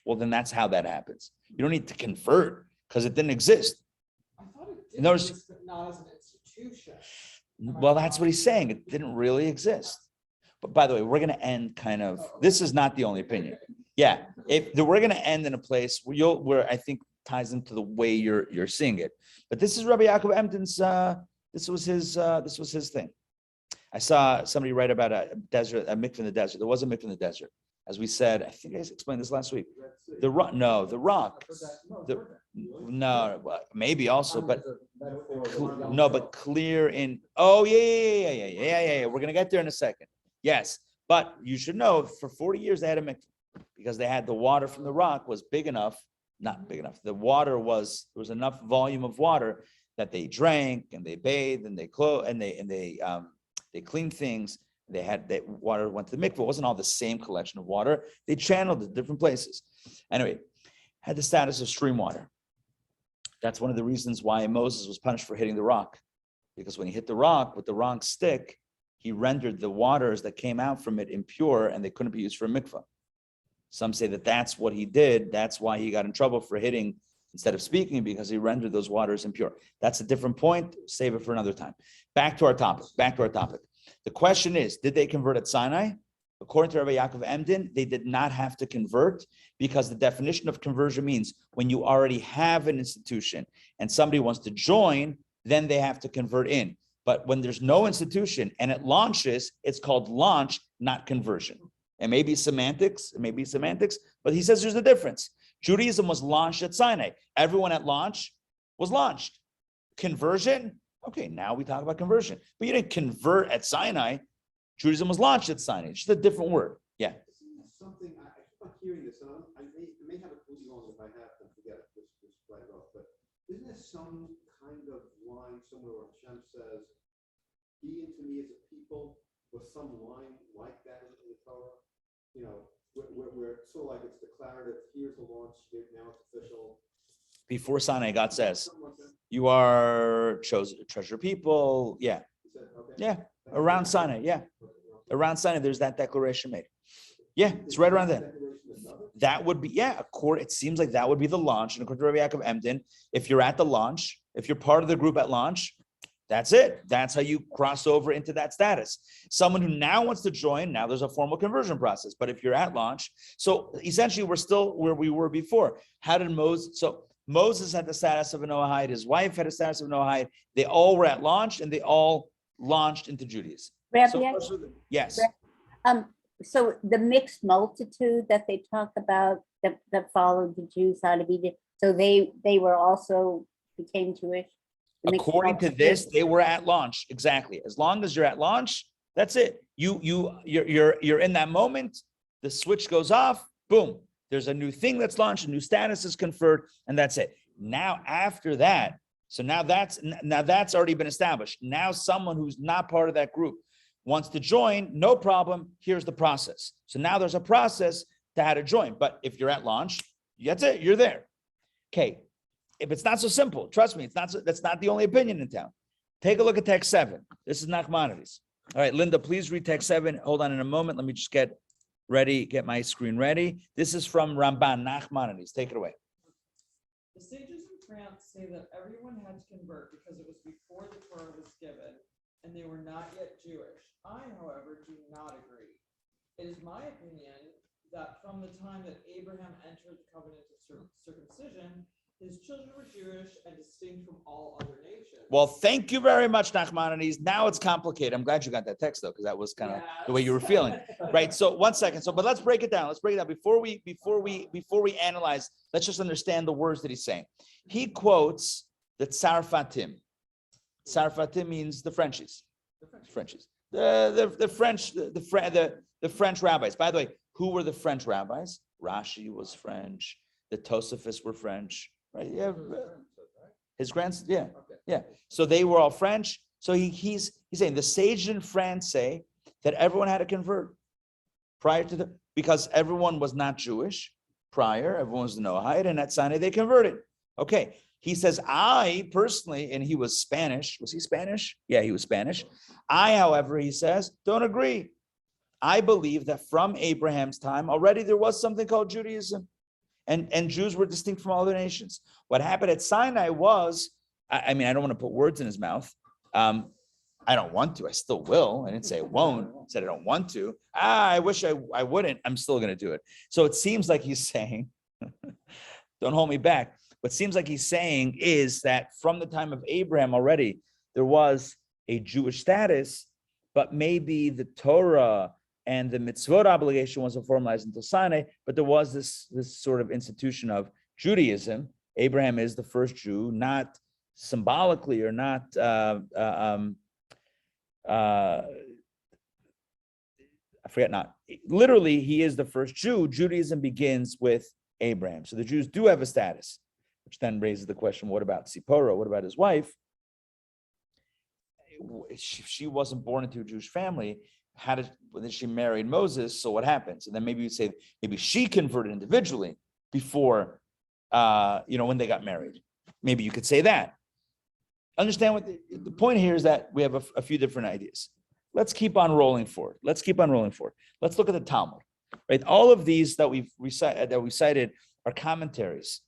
[SPEAKER 1] well, then that's how that happens. You don't need to convert because it didn't exist.
[SPEAKER 8] I thought it did exist, but not as an institution.
[SPEAKER 1] Well, that's what he's saying. It didn't really exist. But by the way, we're going to end this is not the only opinion. Yeah, we're going to end in a place where I think ties into the way you're seeing it. But this is Rabbi Yaakov Emden's. This was his thing. I saw somebody write about a mikveh in the desert. There was a mikveh in the desert, as we said. I think I explained this last week. The rock. No, maybe also, but no, but clear in. Oh yeah. We're gonna get there in a second. Yes, but you should know for 40 years they had a mikveh because they had the water from the rock was big enough. Not big enough. There was enough volume of water that they drank and they bathed and they clothed and they cleaned things. That water went to the mikveh. It wasn't all the same collection of water. They channeled it different places. Anyway, had the status of stream water. That's one of the reasons why Moses was punished for hitting the rock, because when he hit the rock with the wrong stick, he rendered the waters that came out from it impure, and they couldn't be used for a mikveh. Some say that that's what he did. That's why he got in trouble for hitting instead of speaking, because he rendered those waters impure. That's a different point. Save it for another time. Back to our topic. The question is, did they convert at Sinai? According to Rabbi Yaakov Emden, they did not have to convert, because the definition of conversion means when you already have an institution and somebody wants to join, then they have to convert in. But when there's no institution and it launches, it's called launch, not conversion. It may be semantics, but he says there's a difference. Judaism was launched at Sinai. Everyone at launch was launched. Conversion, okay, now we talk about conversion. But you didn't convert at Sinai. Judaism was launched at Sinai. It's just a different word. Yeah.
[SPEAKER 5] Something, I keep on hearing this, and I may have it completely wrong. If I have to forget it, just write it off. But isn't there some kind of line somewhere where Hashem says, "Be unto me as a people, was some line like that in the Torah? You know, where it's sort of like it's declarative, here's the launch, now it's official.
[SPEAKER 1] Before Sinai, God says, you are chosen, treasure people. Yeah. Yeah. Around Sinai. Yeah. Around Sinai, there's that declaration made. Yeah. It's right around there. That would be, yeah, it seems like that would be the launch. And according to Rabbi Yaakov Emden, if you're at the launch, if you're part of the group at launch, that's it. That's how you cross over into that status. Someone who now wants to join, now there's a formal conversion process. But if you're at launch, so essentially we're still where we were before. How did Moses? So Moses had the status of a Noahide. His wife had a status of a Noahide. They all were at launch, and they all launched into Judaism.
[SPEAKER 3] Rabbi,
[SPEAKER 1] Yes.
[SPEAKER 3] so the mixed multitude that they talk about that followed the Jews out of Egypt, so they were also became Jewish.
[SPEAKER 1] According to this, they were at launch. Exactly. As long as you're at launch, that's it. You're in that moment. The switch goes off. Boom. There's a new thing that's launched. A new status is conferred, and that's it. Now, after that, so now that's already been established. Now, someone who's not part of that group wants to join. No problem. Here's the process. So now there's a process to how to join. But if you're at launch, that's it. You're there. Okay. If it's not so simple, trust me, that's not the only opinion in town. Take a look at text 7. This is Nachmanides. All right, Linda, please read text 7. Hold on in a moment. Let me just get my screen ready. This is from Ramban Nachmanides. Take it away.
[SPEAKER 8] The sages in France say that everyone had to convert because it was before the Torah was given and they were not yet Jewish. I, however, do not agree. It is my opinion that from the time that Abraham entered the covenant of circumcision, his children were Jewish and distinct from all other nations.
[SPEAKER 1] Well, thank you very much, Nachmanides. Now it's complicated. I'm glad you got that text though, because that was kind of the way you were feeling, right? So 1 second. So, but let's break it down. Before we analyze. Let's just understand the words that he's saying. He quotes the Tzarfatim. Tzarfatim means the Frenchies. The French rabbis. By the way, who were the French rabbis? Rashi was French. The Tosafos were French. Right? Yeah. His grandson. Yeah. Yeah. So they were all French. So he's saying the sages in France say that everyone had to convert because everyone was not Jewish prior. Everyone was Noahide, and at Sinai they converted. Okay. He says, I personally, and he was Spanish. Was he Spanish? Yeah, he was Spanish. I, however, he says, don't agree. I believe that from Abraham's time already there was something called Judaism. And Jews were distinct from all other nations. What happened at Sinai was, I mean, I don't want to put words in his mouth. I don't want to. I still will. I didn't say I won't. I said I don't want to. I wish I wouldn't. I'm still going to do it. So it seems like he's saying, don't hold me back. What seems like he's saying is that from the time of Abraham already, there was a Jewish status, but maybe the Torah and the mitzvot obligation wasn't formalized until Sinai, but there was this sort of institution of Judaism. Abraham is the first Jew, not symbolically or not I forget not. Literally, he is the first Jew. Judaism begins with Abraham. So the Jews do have a status, which then raises the question, what about Sipporah? What about his wife? She wasn't born into a Jewish family. When she married Moses, so what happens? And then maybe you say maybe she converted individually before, when they got married. Maybe you could say that. Understand what the point here is that we have a few different ideas. Let's keep on rolling forward. Let's look at the Talmud. Right, all of these that we cited are commentaries,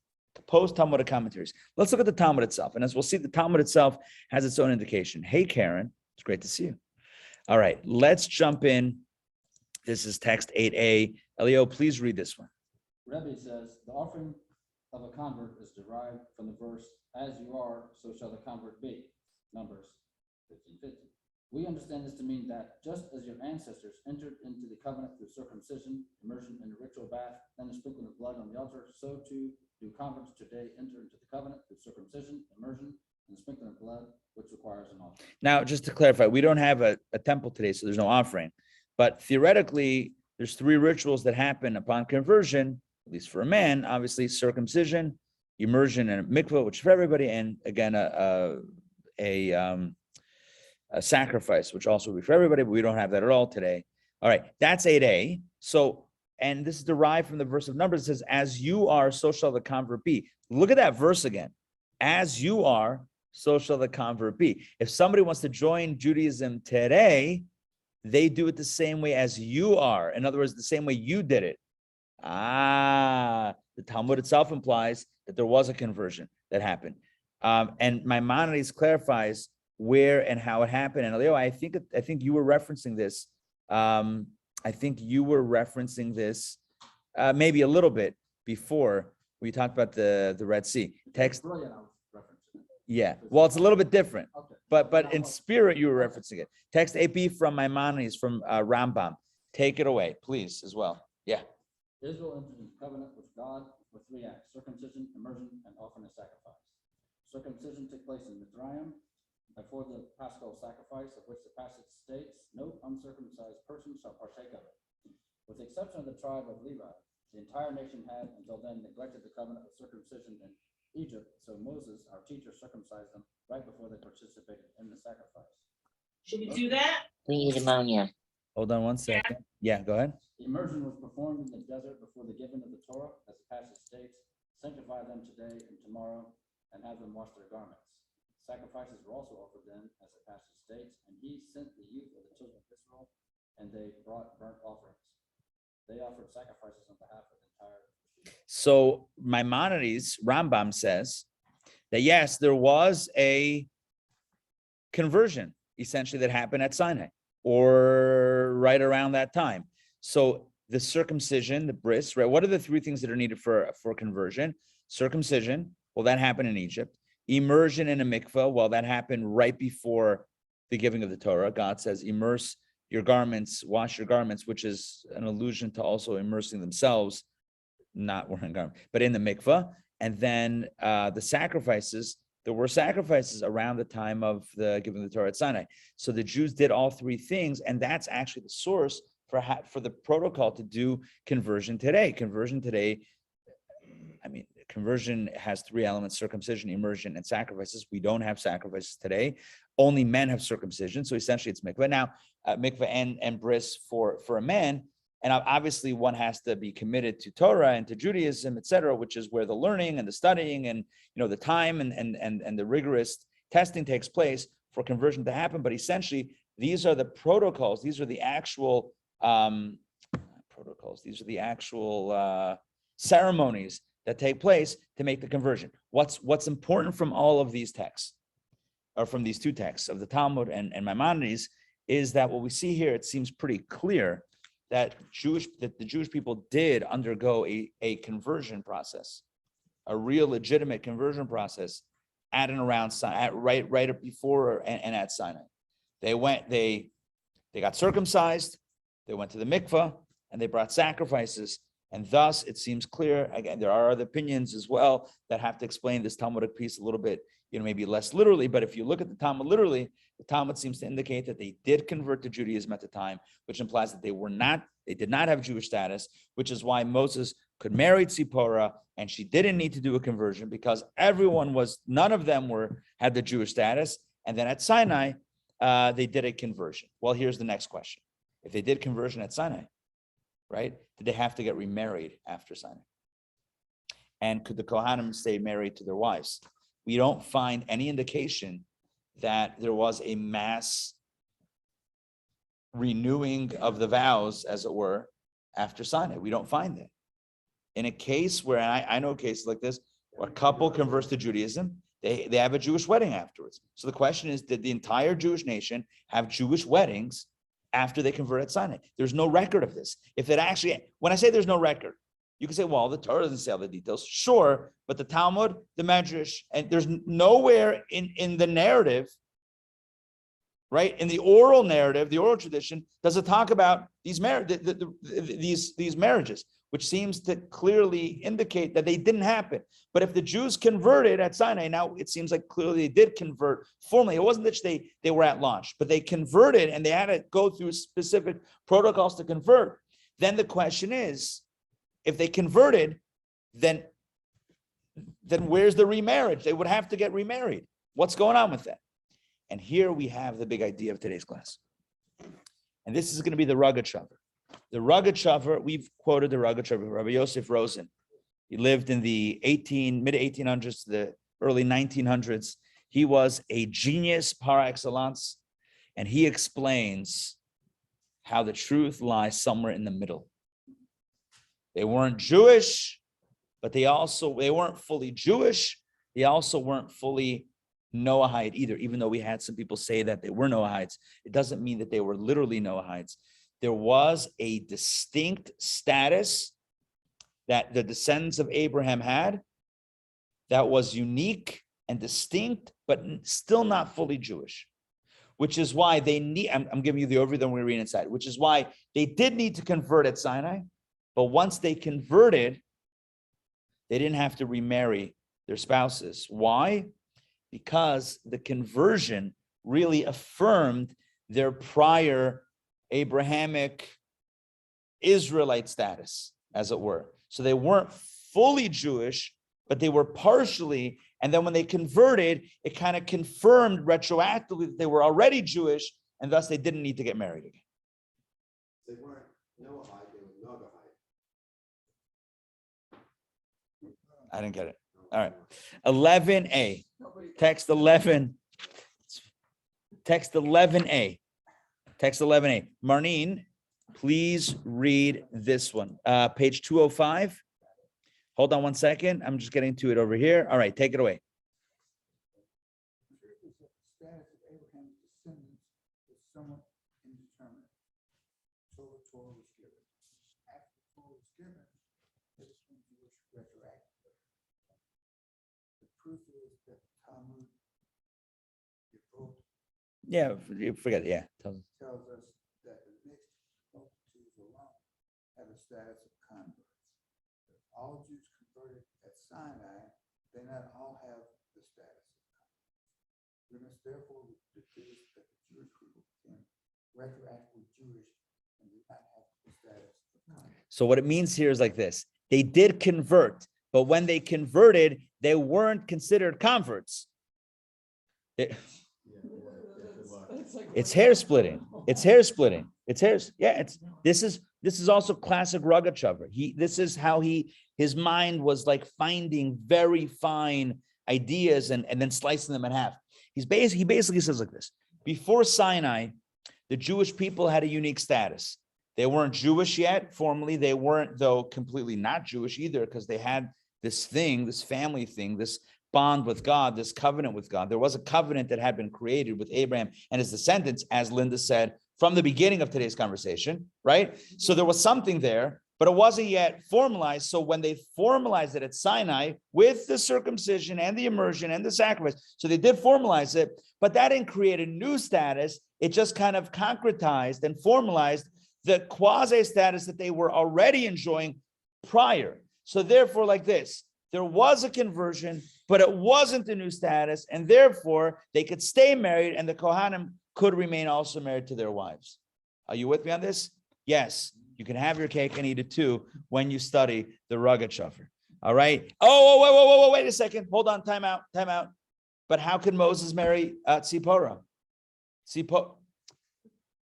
[SPEAKER 1] post-Talmudic commentaries. Let's look at the Talmud itself, and as we'll see, the Talmud itself has its own indication. Hey, Karen, it's great to see you. All right, let's jump in. This is text 8a. Elio, please read this one.
[SPEAKER 9] Rabbi says, the offering of a convert is derived from the verse, as you are, so shall the convert be. Numbers 15:50. We understand this to mean that just as your ancestors entered into the covenant through circumcision, immersion in a ritual bath, then the sprinkling of blood on the altar, so too do converts today enter into the covenant through circumcision, immersion, and the sprinkling of blood, which requires an altar.
[SPEAKER 1] Now, just to clarify, we don't have a temple today, so there's no offering. But theoretically, there's 3 rituals that happen upon conversion, at least for a man, obviously circumcision, immersion, and a mikvah, which for everybody, and again, sacrifice, which also would be for everybody, but we don't have that at all today. All right, that's 8a. So, and this is derived from the verse of Numbers. It says, as you are, so shall the convert be. Look at that verse again. As you are, so shall the convert be. If somebody wants to join Judaism today, they do it the same way as you are. In other words, the same way you did it. The Talmud itself implies that there was a conversion that happened. And Maimonides clarifies where and how it happened. And Leo, I think you were referencing this. Maybe a little bit before we talked about the Red Sea text.
[SPEAKER 9] Brilliant, I was referencing it.
[SPEAKER 1] Yeah, well, it's a little bit different,
[SPEAKER 9] Okay.
[SPEAKER 1] but in spirit you were referencing it. Text AP from Maimonides from Rambam. Take it away, please, as well. Yeah.
[SPEAKER 9] Israel entered into covenant with God for 3 acts: circumcision, immersion, and offering a sacrifice. Circumcision took place in Mitzrayim before the Paschal sacrifice, of which the passage states, "No uncircumcised person shall partake of it." With the exception of the tribe of Levi, the entire nation had until then neglected the covenant of circumcision in Egypt, so Moses, our teacher, circumcised them right before they participated in the sacrifice.
[SPEAKER 10] Should we do that?
[SPEAKER 3] We need ammonia.
[SPEAKER 1] Hold on one second. Yeah, go ahead.
[SPEAKER 9] The immersion was performed in the desert before the giving of the Torah, as the passage states, "Sanctify them today and tomorrow, and have them wash their garments." Sacrifices were also offered then, as the passage states, "And he sent the youth of the children of Israel, and they brought burnt offerings." They offered sacrifices on behalf of the entire people.
[SPEAKER 1] So Maimonides, Rambam says that yes, there was a conversion essentially that happened at Sinai or right around that time. So the circumcision, the bris, right? What are the 3 things that are needed for conversion? Circumcision, well, that happened in Egypt. Immersion in a mikveh, well, that happened right before the giving of the Torah. God says, immerse your garments, wash your garments, which is an allusion to also immersing themselves, not wearing garments, but in the mikveh. And then the sacrifices, there were sacrifices around the time of the giving of the Torah at Sinai. So the Jews did all 3 things, and that's actually the source for the protocol to do conversion today. Conversion today, conversion has 3 elements: circumcision, immersion, and sacrifices. We don't have sacrifices today. Only men have circumcision. So essentially it's mikveh. Now, mikveh and bris for a man. And obviously one has to be committed to Torah and to Judaism, etc., which is where the learning and the studying and the time and the rigorous testing takes place for conversion to happen. But essentially, these are the protocols. These are the actual ceremonies that take place to make the conversion. What's important from all of these texts, or from these 2 texts of the Talmud and Maimonides, is that what we see here, it seems pretty clear that the Jewish people did undergo a conversion process, a real legitimate conversion process at and around Sinai, right up before and at Sinai. They got circumcised, they went to the mikveh, and they brought sacrifices. And thus, it seems clear, again, there are other opinions as well that have to explain this Talmudic piece a little bit, maybe less literally, but if you look at the Talmud literally, the Talmud seems to indicate that they did convert to Judaism at the time, which implies that they did not have Jewish status, which is why Moses could marry Tzipporah, and she didn't need to do a conversion because none of them had the Jewish status. And then at Sinai, they did a conversion. Well, here's the next question. If they did conversion at Sinai, right, did they have to get remarried after Sinai? And could the Kohanim stay married to their wives? We don't find any indication that there was a mass renewing of the vows, as it were, after Sinai. We don't find that. In a case where, I know cases like this, where a couple converts to Judaism, they have a Jewish wedding afterwards. So the question is, did the entire Jewish nation have Jewish weddings after they converted Sinai? There's no record of this. If it actually, when I say there's no record, you can say, well, the Torah doesn't say all the details. Sure, but the Talmud, the Medrash, and there's nowhere in the narrative, right, in the oral narrative, the oral tradition, does it talk about these marriages, which seems to clearly indicate that they didn't happen. But if the Jews converted at Sinai, now it seems like clearly they did convert formally. It wasn't that they were at launch, but they converted and they had to go through specific protocols to convert. Then the question is, if they converted, then where's the remarriage? They would have to get remarried. What's going on with that? And here we have the big idea of today's class. And this is going to be the rugged shaver. The rugged shaver, we've quoted the rugged shaver, Rabbi Yosef Rosen. He lived in the mid-1800s to the early 1900s. He was a genius par excellence, and he explains how the truth lies somewhere in the middle. They weren't Jewish, but they weren't fully Jewish. They also weren't fully Noahide either, even though we had some people say that they were Noahides. It doesn't mean that they were literally Noahides. There was a distinct status that the descendants of Abraham had that was unique and distinct, but still not fully Jewish, which is why they need, I'm giving you the overview, then we're reading inside, which is why they did need to convert at Sinai, but once they converted, they didn't have to remarry their spouses. Why? Because the conversion really affirmed their prior Abrahamic Israelite status, as it were. So they weren't fully Jewish, but they were partially. And then when they converted, it kind of confirmed retroactively that they were already Jewish, and thus they didn't need to get married again.
[SPEAKER 5] They weren't Noahide, they were Nogahide.
[SPEAKER 1] I didn't get it. All right. 11a. Text 11. Text 11a. Text 11a. Marnine, please read this one. Page 205. Hold on one second. I'm just getting to it over here. All right, take it away.
[SPEAKER 7] The truth is that the status of Abraham's descendants is somewhat indeterminate until the Torah was given. After the Torah was given, it is when Jewish retroactive. The proof is that Talmud
[SPEAKER 1] Yeah, forget it. Yeah.
[SPEAKER 7] tells us that the mixed multitudes alone have a status of converts. If all Jews converted at Sinai, they not all have the status of converts. We must therefore deduce that the Jewish people became retroactively Jewish and did not have the status of converts.
[SPEAKER 1] So what it means here is like this. They did convert, but when they converted, they weren't considered converts. It's hair splitting. It's hair splitting. It's hairs. Yeah, this is also classic rugged shaver. This is how his mind was like finding very fine ideas and then slicing them in half. He basically says like this. Before Sinai, the Jewish people had a unique status. They weren't Jewish yet formally. They weren't, though, completely not Jewish either, because they had this thing, this family thing, this bond with God, this covenant with God. There was a covenant that had been created with Abraham and his descendants, as Linda said from the beginning of today's conversation, right? So there was something there, but it wasn't yet formalized. So when they formalized it at Sinai with the circumcision and the immersion and the sacrifice, so they did formalize it, but that didn't create a new status. It just kind of concretized and formalized the quasi status that they were already enjoying prior. So therefore, like this, there was a conversion, but it wasn't a new status, and therefore they could stay married, and the Kohanim could remain also married to their wives. Are you with me on this? Yes, you can have your cake and eat it too when you study the rugged shaver. All right. Oh, wait a second. Hold on. Time out. But how could Moses marry Tzipporah?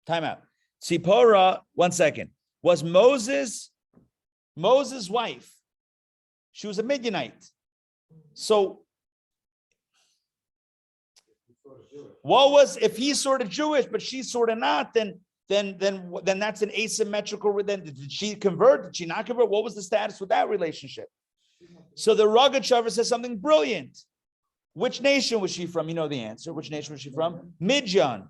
[SPEAKER 1] Time out. Tzipporah, 1 second. Was Moses' wife? She was a Midianite. So what was, if he's sort of Jewish, but she's sort of not, then that's an asymmetrical. Then did she convert? Did she not convert? What was the status with that relationship? So the rugged shaver says something brilliant. Which nation was she from? You know the answer. Which nation was she from? Midian.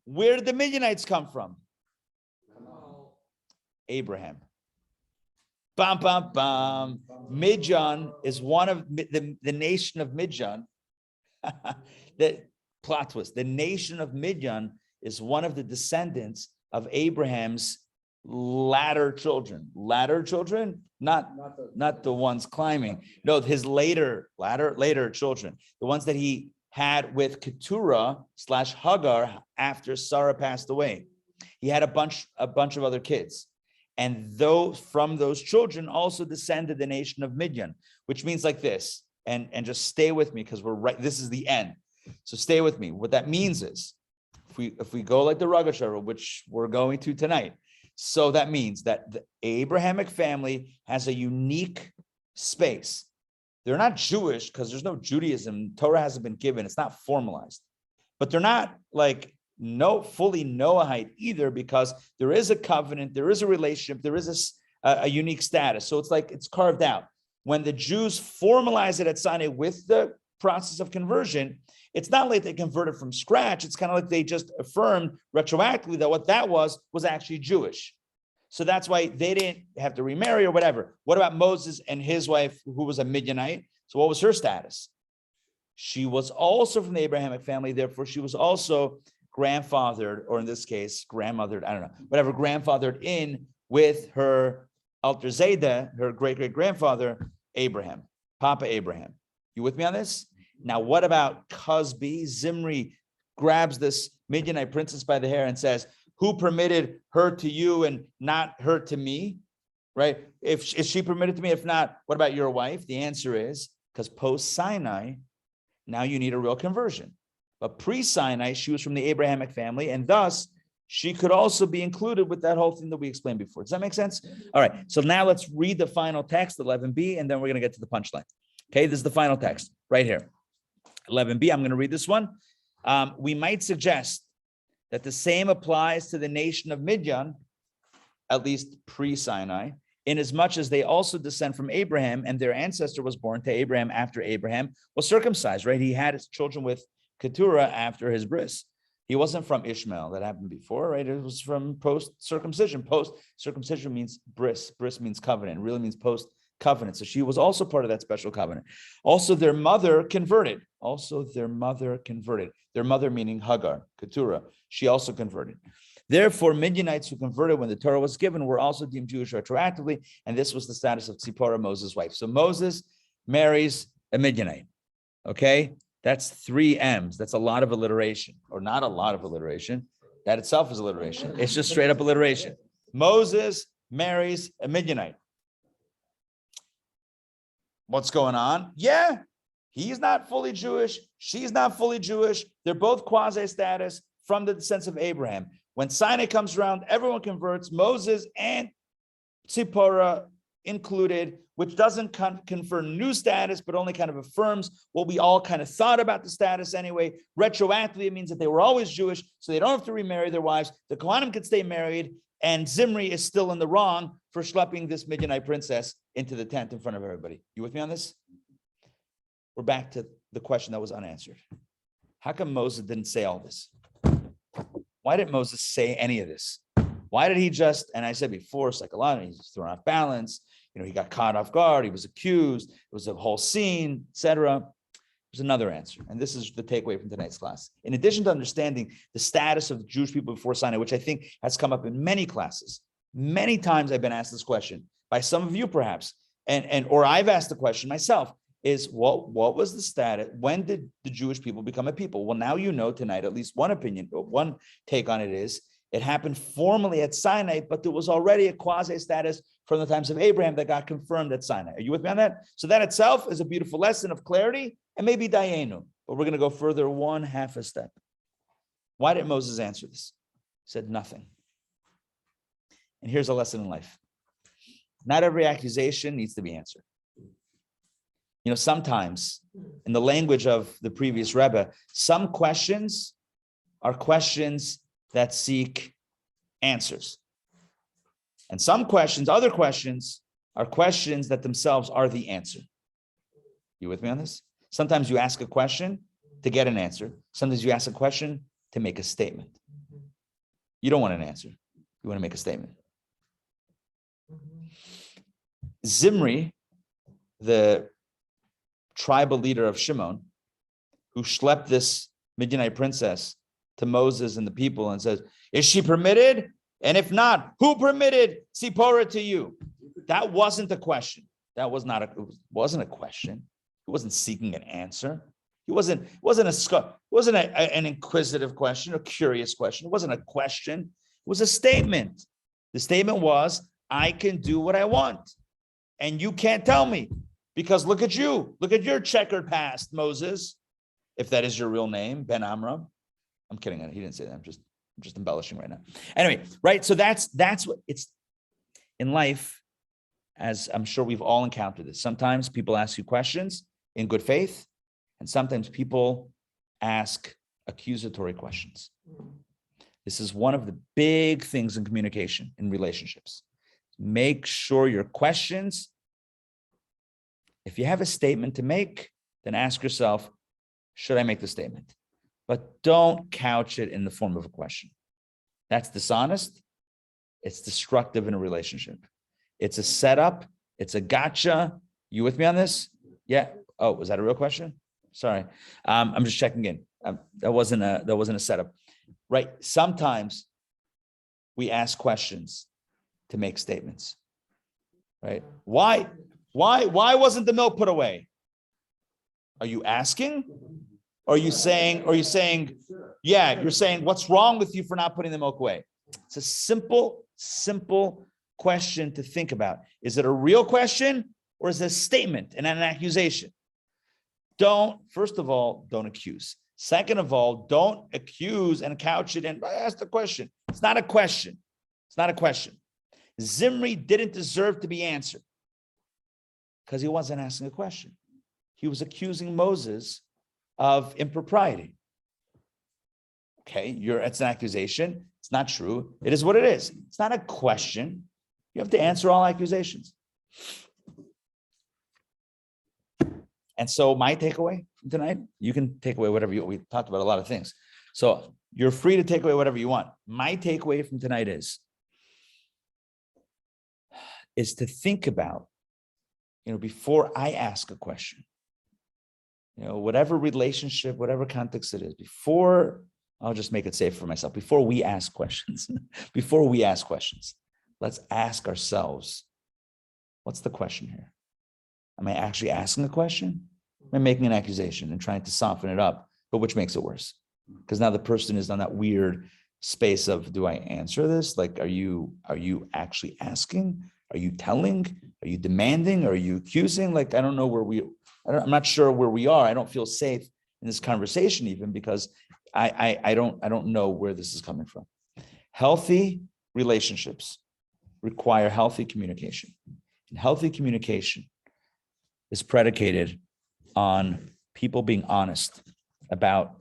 [SPEAKER 1] Where did the Midianites come from? Abraham. Bam, bam, bam. Midian is one of the nation of Midian. The plot twist. The nation of Midian is one of the descendants of Abraham's latter children. Latter children? Not the ones climbing. No, his later children. The ones that he had with Keturah / Hagar after Sarah passed away. He had a bunch of other kids. And from those children also descended the nation of Midian, which means like this, and just stay with me because we're right. This is the end. So stay with me. What that means is, if we go like the Rogatchover, which we're going to tonight, so that means that the Abrahamic family has a unique space. They're not Jewish because there's no Judaism. Torah hasn't been given. It's not formalized. But they're not like fully Noahide either, because there is a covenant, there is a relationship, there is a unique status. So it's like it's carved out. When the Jews formalize it at Sinai with the process of conversion, it's not like they converted from scratch. It's kind of like they just affirmed retroactively that what that was actually Jewish. So that's why they didn't have to remarry or whatever. What about Moses and his wife, who was a Midianite? So what was her status? She was also from the Abrahamic family. Therefore, she was also grandfathered, or in this case, grandmothered, I don't know, whatever, grandfathered in with her Alter Zayda, her great-great-grandfather, Abraham, Papa Abraham. You with me on this? Now, what about Cosby? Zimri grabs this Midianite princess by the hair and says, who permitted her to you and not her to me? Right? Is she permitted to me? If not, what about your wife? The answer is, because post-Sinai, now you need a real conversion. But pre-Sinai, she was from the Abrahamic family, and thus she could also be included with that whole thing that we explained before. Does that make sense? All right, so now let's read the final text, 11b, and then we're going to get to the punchline. Okay, this is the final text right here. 11b, I'm going to read this one. We might suggest that the same applies to the nation of Midian, at least pre-Sinai, inasmuch as they also descend from Abraham, and their ancestor was born to Abraham after Abraham was circumcised, right? He had his children with Keturah after his bris. He wasn't from Ishmael. That happened before, right? It was from post-circumcision. Post-circumcision means bris. Bris means covenant. It really means post-covenant. So she was also part of that special covenant. Also, their mother converted. Their mother meaning Hagar, Keturah. She also converted. Therefore, Midianites who converted when the Torah was given were also deemed Jewish retroactively, and this was the status of Tzipporah, Moses' wife. So Moses marries a Midianite, okay? That's 3 M's. That's a lot of alliteration, or not a lot of alliteration. That itself is alliteration. It's just straight up alliteration. Moses marries a Midianite. What's going on? Yeah, he's not fully Jewish. She's not fully Jewish. They're both quasi-status from the descendants of Abraham. When Sinai comes around, everyone converts, Moses and Tzipporah included, which doesn't confer new status, but only kind of affirms what we all kind of thought about the status anyway. Retroactively, it means that they were always Jewish, so they don't have to remarry their wives. The Kohanim could stay married, and Zimri is still in the wrong for schlepping this Midianite princess into the tent in front of everybody. You with me on this? We're back to the question that was unanswered. How come Moses didn't say all this? Why did Moses say any of this? Why did he just, and I said before, psychologically, he's thrown off balance. He got caught off guard. He was accused. It was a whole scene, etc. There's another answer. And this is the takeaway from tonight's class. In addition to understanding the status of the Jewish people before Sinai, which I think has come up in many classes, many times I've been asked this question by some of you perhaps, or I've asked the question myself, is what was the status? When did the Jewish people become a people? Well, now you know tonight, at least one opinion, or one take on it is, it happened formally at Sinai, but there was already a quasi-status from the times of Abraham that got confirmed at Sinai. Are you with me on that? So that itself is a beautiful lesson of clarity and maybe dayenu, but we're going to go further 1/2 a step. Why did Moses answer this? He said nothing. And here's a lesson in life. Not every accusation needs to be answered. Sometimes, in the language of the previous Rebbe, some questions are questions that seek answers. And some questions, other questions, are questions that themselves are the answer. You with me on this? Sometimes you ask a question to get an answer. Sometimes you ask a question to make a statement. You don't want an answer. You want to make a statement. Zimri, the tribal leader of Shimon, who schlepped this Midianite princess to Moses and the people and says, is she permitted? And if not, who permitted Tzipporah to you? That wasn't a question. That was not wasn't a question. He wasn't seeking an answer. It wasn't an inquisitive question, a curious question. It wasn't a question. It was a statement. The statement was, I can do what I want. And you can't tell me. Because look at you. Look at your checkered past, Moses. if that is your real name, Ben Amram. I'm kidding. He didn't say that. I'm just embellishing right now. Anyway, right? So that's what it's in life, as I'm sure we've all encountered this. Sometimes people ask you questions in good faith, and sometimes people ask accusatory questions. This is one of the big things in communication, in relationships. Make sure your questions, if you have a statement to make, then ask yourself, should I make the statement? But don't couch it in the form of a question. That's dishonest. It's destructive in a relationship. It's a setup. It's a gotcha. You with me on this? Yeah. Oh, was that a real question? Sorry. I'm just checking in. That wasn't a setup. Right. Sometimes we ask questions to make statements. Right. Why wasn't the milk put away? Are you asking? Or are you saying, yeah, you're saying, what's wrong with you for not putting the milk away? It's a simple question to think about. Is it a real question or is it a statement and an accusation? First of all, don't accuse. Second of all, don't accuse and couch it and ask the question. It's not a question. It's not a question. Zimri didn't deserve to be answered because he wasn't asking a question. He was accusing Moses of impropriety. Okay, it's an accusation. It's not true. It is what it is. It's not a question. You have to answer all accusations. And so my takeaway from tonight, you can take away whatever we talked about a lot of things. So you're free to take away whatever you want. My takeaway from tonight is to think about, before I ask a question, whatever relationship, whatever context it is, before, I'll just make it safe for myself, before we ask questions, let's ask ourselves, what's the question here? Am I actually asking a question? Am I making an accusation and trying to soften it up, but which makes it worse? Because now the person is on that weird space of, do I answer this? Like, are you actually asking? Are you telling? Are you demanding? Are you accusing? Like, I don't know I'm not sure where we are. I don't feel safe in this conversation even because I don't know where this is coming from. Healthy relationships require healthy communication. And healthy communication is predicated on people being honest about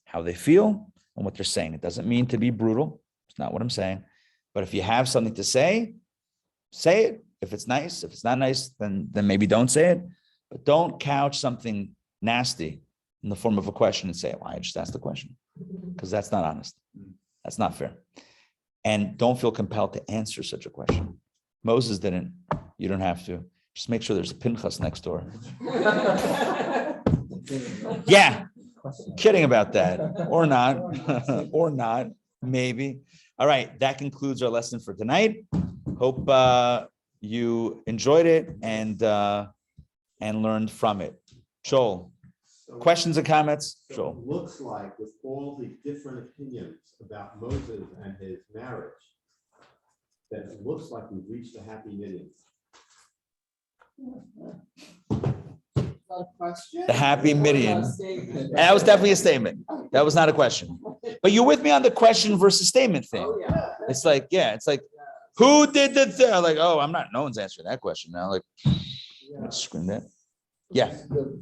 [SPEAKER 1] how they feel and what they're saying. It doesn't mean to be brutal. It's not what I'm saying. But if you have something to say it. If it's nice, if it's not nice, then maybe don't say it. But don't couch something nasty in the form of a question and say, well, I just asked the question. Because that's not honest. That's not fair. And don't feel compelled to answer such a question. Moses didn't. You don't have to. Just make sure there's a Pinchas next door. Yeah. Kidding about that. Or not. Or not. Maybe. All right. That concludes our lesson for tonight. Hope you enjoyed it and learned from it. Joel, questions and comments? Joel.
[SPEAKER 5] It looks like with all the different opinions about Moses and his marriage, that it looks like we've reached a happy medium.
[SPEAKER 1] The happy median. And that was definitely a statement. That was not a question. But you're with me on the question versus statement thing. It's like, who did the thing? Like, no one's answering that question now. Like, scream that. Yeah.
[SPEAKER 9] The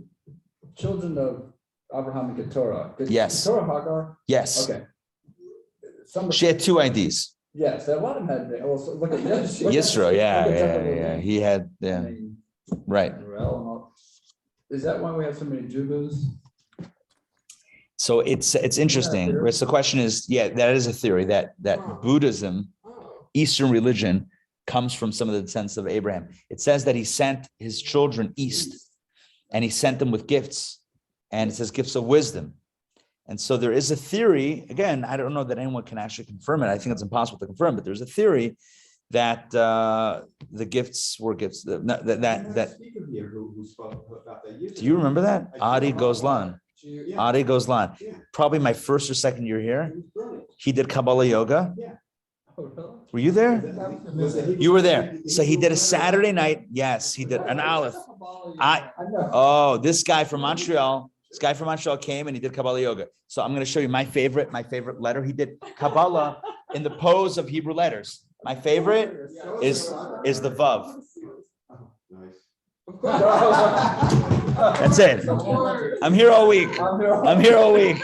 [SPEAKER 9] children of Avraham and Torah.
[SPEAKER 1] Yes.
[SPEAKER 9] Torah Hagar?
[SPEAKER 1] Yes.
[SPEAKER 9] Okay.
[SPEAKER 1] She had two IDs.
[SPEAKER 9] Yes, a lot of them had. Also, look at
[SPEAKER 1] Yisro, yeah. He had, right.
[SPEAKER 9] Is that why we have so many Jubas?
[SPEAKER 1] So it's interesting. So the question is, that is a theory that Buddhism, Eastern religion, comes from some of the descendants of Abraham. It says that he sent his children east and he sent them with gifts, and it says gifts of wisdom. And so there is a theory, again, I don't know that anyone can actually confirm it. I think it's impossible to confirm, but there's a theory that the gifts were gifts that
[SPEAKER 5] speaker here who spoke about that.
[SPEAKER 1] Do you remember that? Adi Gozlan. Adi Gozlan. Probably my first or second year here. He did Kabbalah yoga. Were you there? You were there. So he did a Saturday night. Yes, he did an Aleph. This guy from Montreal This guy from Montreal came and he did Kabbalah yoga. So I'm going to show you my favorite letter. He did Kabbalah in the pose of Hebrew letters. My favorite is the Vav. That's it. I'm here all week. The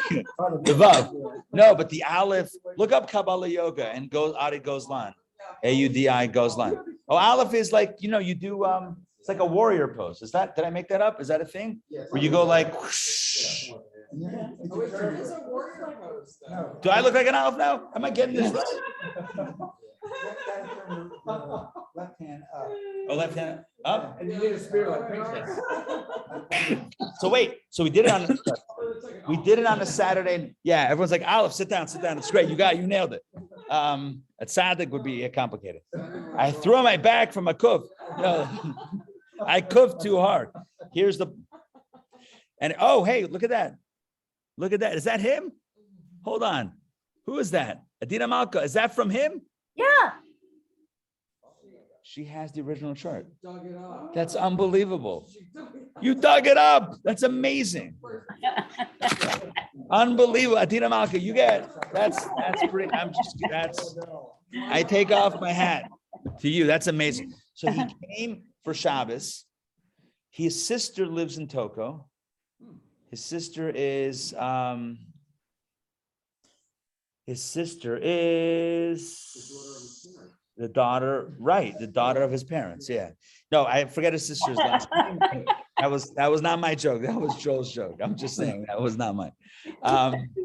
[SPEAKER 1] Vav. No, but the Aleph, look up Kabbalah yoga and go Adi Gozlan. A-U-D-I Gozlan. Oh, Aleph is like, you do, it's like a warrior pose. Did I make that up? Is that a thing? Where you go like, whoosh. Do I look like an Aleph now? Am I getting this right?
[SPEAKER 7] Left hand up.
[SPEAKER 1] Oh, left hand up.
[SPEAKER 11] And you need a spirit like
[SPEAKER 1] So wait, so we did it on a Saturday. Yeah, everyone's like, Aleph, sit down. It's great. You nailed it. At Sadik would be complicated. I threw on my back from a kuf. No, I kuffed too hard. Oh, hey, look at that. Is that him? Hold on. Who is that? Adina Malka. Is that from him?
[SPEAKER 3] Yeah.
[SPEAKER 1] She has the original chart.
[SPEAKER 8] Dug it up.
[SPEAKER 1] That's unbelievable. You dug it up. That's amazing. Unbelievable. Adina Malka, you get that's pretty. I take off my hat to you. That's amazing. So he came for Shabbos. His sister lives in Toko. His sister is the daughter, right? The daughter of his parents. Yeah. No, I forget his sister's last name. That was not my joke. That was Joel's joke. I'm just saying that was not mine.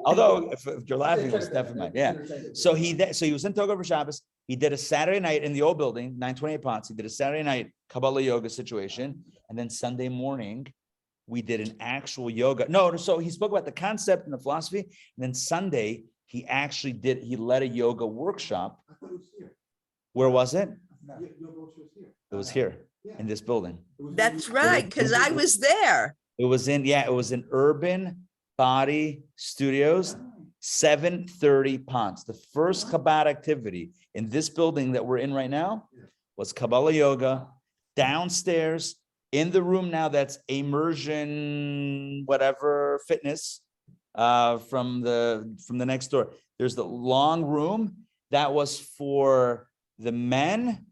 [SPEAKER 1] Although if you're laughing, it was definitely mine. Yeah. So he was in Togo for Shabbos. He did a Saturday night in the old building, 928 Ponce. He did a Saturday night Kabbalah yoga situation, and then Sunday morning we did an actual yoga. So he spoke about the concept and the philosophy, and then Sunday he led a yoga workshop.
[SPEAKER 5] I thought it was here.
[SPEAKER 1] Where was it?
[SPEAKER 5] It
[SPEAKER 1] was here in this building.
[SPEAKER 2] That's right, because I was there.
[SPEAKER 1] It was in Urban Body Studios, 730 Ponce. The first Chabad activity in this building that we're in right now was Kabbalah yoga downstairs in the room now that's immersion, whatever fitness from the next door. There's the long room that was for the men.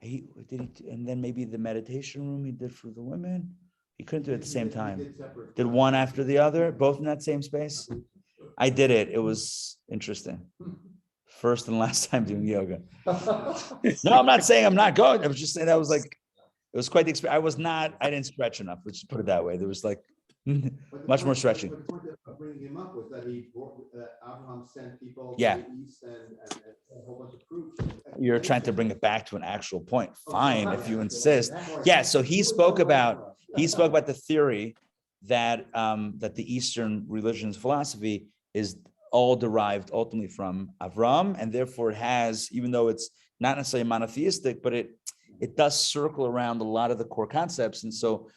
[SPEAKER 1] And then maybe the meditation room he did for the women. He couldn't do it at the same time. Did one after the other, both in that same space. I did it. It was interesting. First and last time doing yoga. No, I'm not saying I'm not going. I was just saying that was like, it was quite the experience. I didn't stretch enough. Let's put it that way. There was like much more stretching.
[SPEAKER 5] The point of bringing him up was that Avraham sent people
[SPEAKER 1] Yeah.
[SPEAKER 5] to the east and a whole bunch of proofs.
[SPEAKER 1] You're trying to bring it back to an actual point. Fine, if you insist. Yeah. So he spoke about the theory that the Eastern religion's philosophy is all derived ultimately from Avraham, and therefore it has, even though it's not necessarily monotheistic, but it does circle around a lot of the core concepts. And so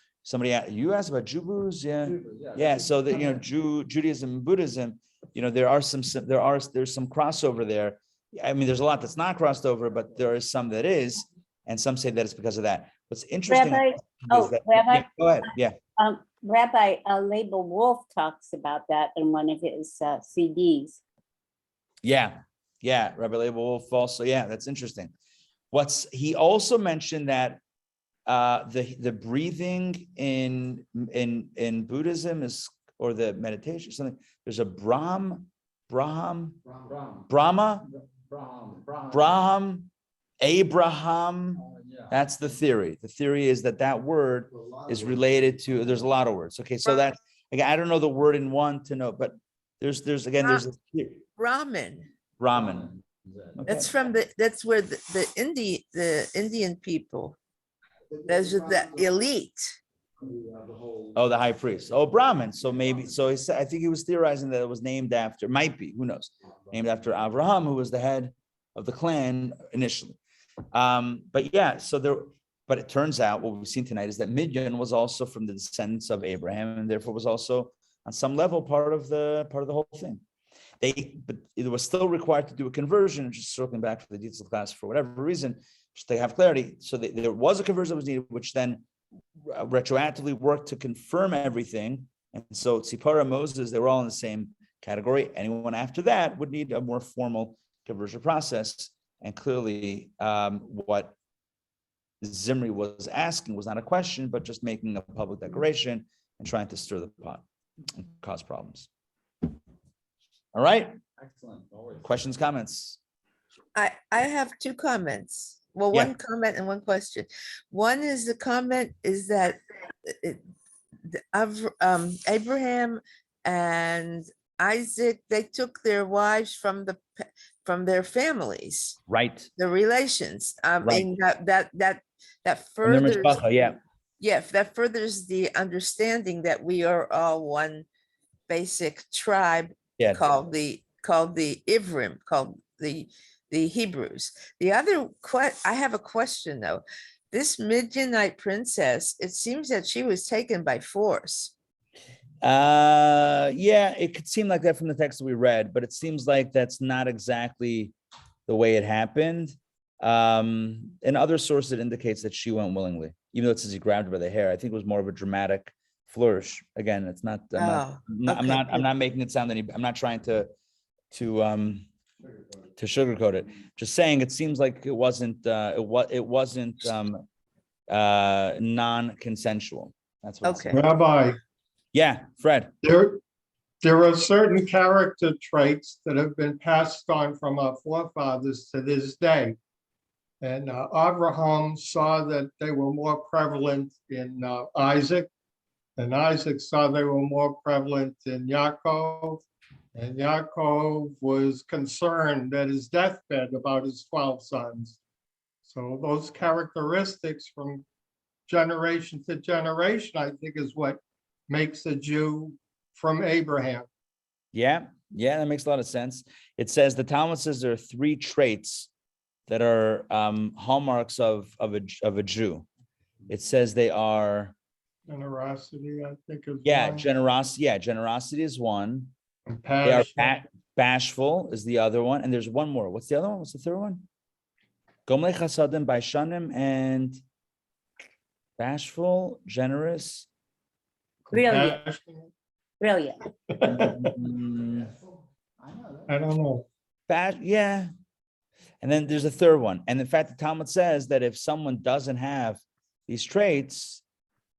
[SPEAKER 1] you asked about Jews, yeah. Yeah. So that, Judaism and Buddhism, there's some crossover there. I mean, there's a lot that's not crossed over, but there is some that is, and some say that it's because of that. What's interesting.
[SPEAKER 3] Rabbi,
[SPEAKER 1] Rabbi,
[SPEAKER 3] yeah,
[SPEAKER 1] go ahead. Yeah.
[SPEAKER 3] Rabbi Label Wolf talks about that in one of his CDs.
[SPEAKER 1] Yeah. Rabbi Label Wolf also. Yeah, that's interesting. He also mentioned that the breathing in Buddhism is, or the meditation, something. There's a Brahma. Abraham. That's the theory. The theory is that word is related to. There's a lot of words. Okay, so that again, I don't know the word in one to know, but there's
[SPEAKER 2] Brahmin.
[SPEAKER 1] Brahmin.
[SPEAKER 2] That's that's where the Indian people. Those are the elite.
[SPEAKER 1] Oh, the high priest. Oh, Brahmin. So I think he was theorizing that it was named after, might be, who knows, named after Avraham, who was the head of the clan initially. But it turns out what we've seen tonight is that Midian was also from the descendants of Abraham, and therefore was also on some level part of the whole thing. But it was still required to do a conversion, just circling back to the details of the class for whatever reason, just to have clarity. So there was a conversion that was needed, which then retroactively worked to confirm everything And so Tzipora, Moses, they were all in the same category. Anyone after that would need a more formal conversion process. And clearly, what Zimri was asking was not a question, but just making a public declaration and trying to stir the pot and cause problems. All right.
[SPEAKER 9] Excellent. Always.
[SPEAKER 1] Questions, comments?
[SPEAKER 2] I have two comments. Well,
[SPEAKER 1] Yeah.
[SPEAKER 2] one comment and one question. One is the comment is that Abraham and Isaac, they took their wives from their families,
[SPEAKER 1] Right.
[SPEAKER 2] the relations. I
[SPEAKER 1] Right.
[SPEAKER 2] mean, that
[SPEAKER 1] From their
[SPEAKER 2] furthers,
[SPEAKER 1] mishpacha, yeah.
[SPEAKER 2] yeah, that furders the understanding that we are all one basic tribe
[SPEAKER 1] Yeah.
[SPEAKER 2] called the Ivrim, called the Hebrews. The other I have a question though. This Midianite princess, it seems that she was taken by force.
[SPEAKER 1] Yeah, it could seem like that from the text that we read, but it seems like that's not exactly the way it happened. In other sources, it indicates that she went willingly, even though it says he grabbed her by the hair. I think it was more of a dramatic flourish. Again, it's not. I'm not making it sound any. I'm not trying to sugarcoat it. Just saying, it seems like it wasn't. It wasn't non-consensual. That's what.
[SPEAKER 2] Okay.
[SPEAKER 11] Rabbi,
[SPEAKER 1] Yeah, Fred.
[SPEAKER 11] there are certain character traits that have been passed on from our forefathers to this day. And Avraham saw that they were more prevalent in Isaac, and Isaac saw they were more prevalent in Yaakov. And Yaakov was concerned at his deathbed about his 12 sons. So those characteristics from generation to generation, I think, is what makes a Jew from Abraham.
[SPEAKER 1] Yeah, that makes a lot of sense. It says, the Talmud says there are 3 traits that are hallmarks of a Jew. It says they are
[SPEAKER 11] Generosity, I think, is one.
[SPEAKER 1] generosity. Yeah, generosity is one. They are
[SPEAKER 11] Compassion.
[SPEAKER 1] bashful is the other one, and there's one more. What's the other one? What's the third one? Gomlei chasadim baishanim, and bashful, generous.
[SPEAKER 3] Brilliant,
[SPEAKER 11] Compassion.
[SPEAKER 3] brilliant.
[SPEAKER 11] I don't know.
[SPEAKER 1] Yeah. And then there's a third one. And in fact, the Talmud says that if someone doesn't have these traits,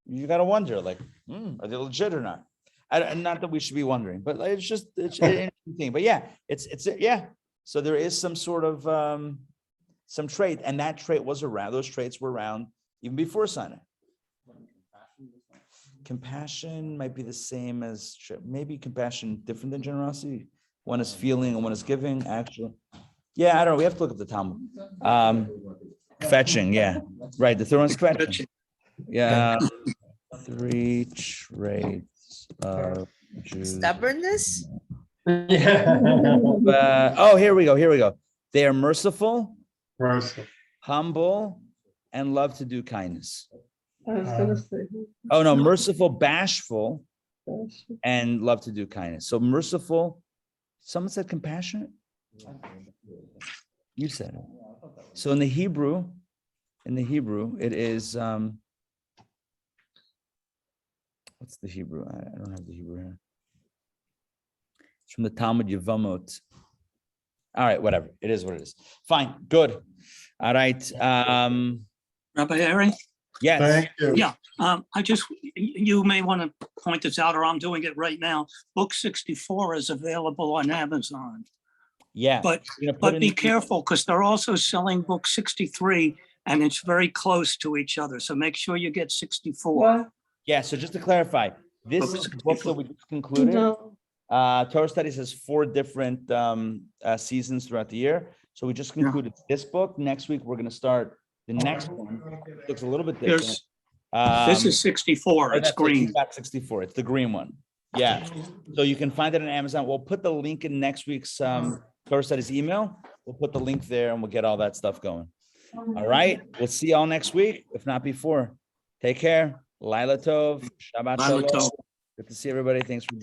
[SPEAKER 1] you got to wonder, like, are they legit or not? Not that we should be wondering, but it's an interesting thing. But yeah, it's So there is some sort of some trait, and that trait was around. Those traits were around even before Sinai. Compassion might be the same as, maybe compassion different than generosity. One is feeling and one is giving, actually. Yeah, I don't know. We have to look at the Talmud. Fetching, yeah. Right, the third one's fetching. Yeah. 3 traits of Jews.
[SPEAKER 2] Stubbornness?
[SPEAKER 11] Yeah.
[SPEAKER 1] Here we go. They are merciful,
[SPEAKER 11] Mercy.
[SPEAKER 1] humble, and love to do kindness.
[SPEAKER 6] I was gonna say.
[SPEAKER 1] Oh, no, merciful, bashful, and love to do kindness. So merciful, someone said compassionate? You said it. So in the Hebrew, it is, what's the Hebrew? I don't have the Hebrew here. It's from the Talmud Yevamot. All right, whatever. It is what it is. Fine, good. All right.
[SPEAKER 12] Rabbi Aaron?
[SPEAKER 1] Yes.
[SPEAKER 11] Thank you.
[SPEAKER 12] Yeah, you may want to point this out, or I'm doing it right now. Book 64 is available on Amazon.
[SPEAKER 1] Yeah.
[SPEAKER 12] But be careful, because they're also selling book 63, and it's very close to each other. So make sure you get 64.
[SPEAKER 1] Yeah, so just to clarify, this is the book that we just concluded. Torah Studies has 4 different seasons throughout the year. So we just concluded this book. Next week, we're going to start the next one. It looks a little bit different.
[SPEAKER 12] This is 64. It's green.
[SPEAKER 1] 64. It's the green one. Yeah. So you can find it on Amazon. We'll put the link in next week's Torah Studies email. We'll put the link there and we'll get all that stuff going. All right. We'll see y'all next week, if not before. Take care. Laila Tov. Shabbat Shalom. Good to see everybody. Thanks for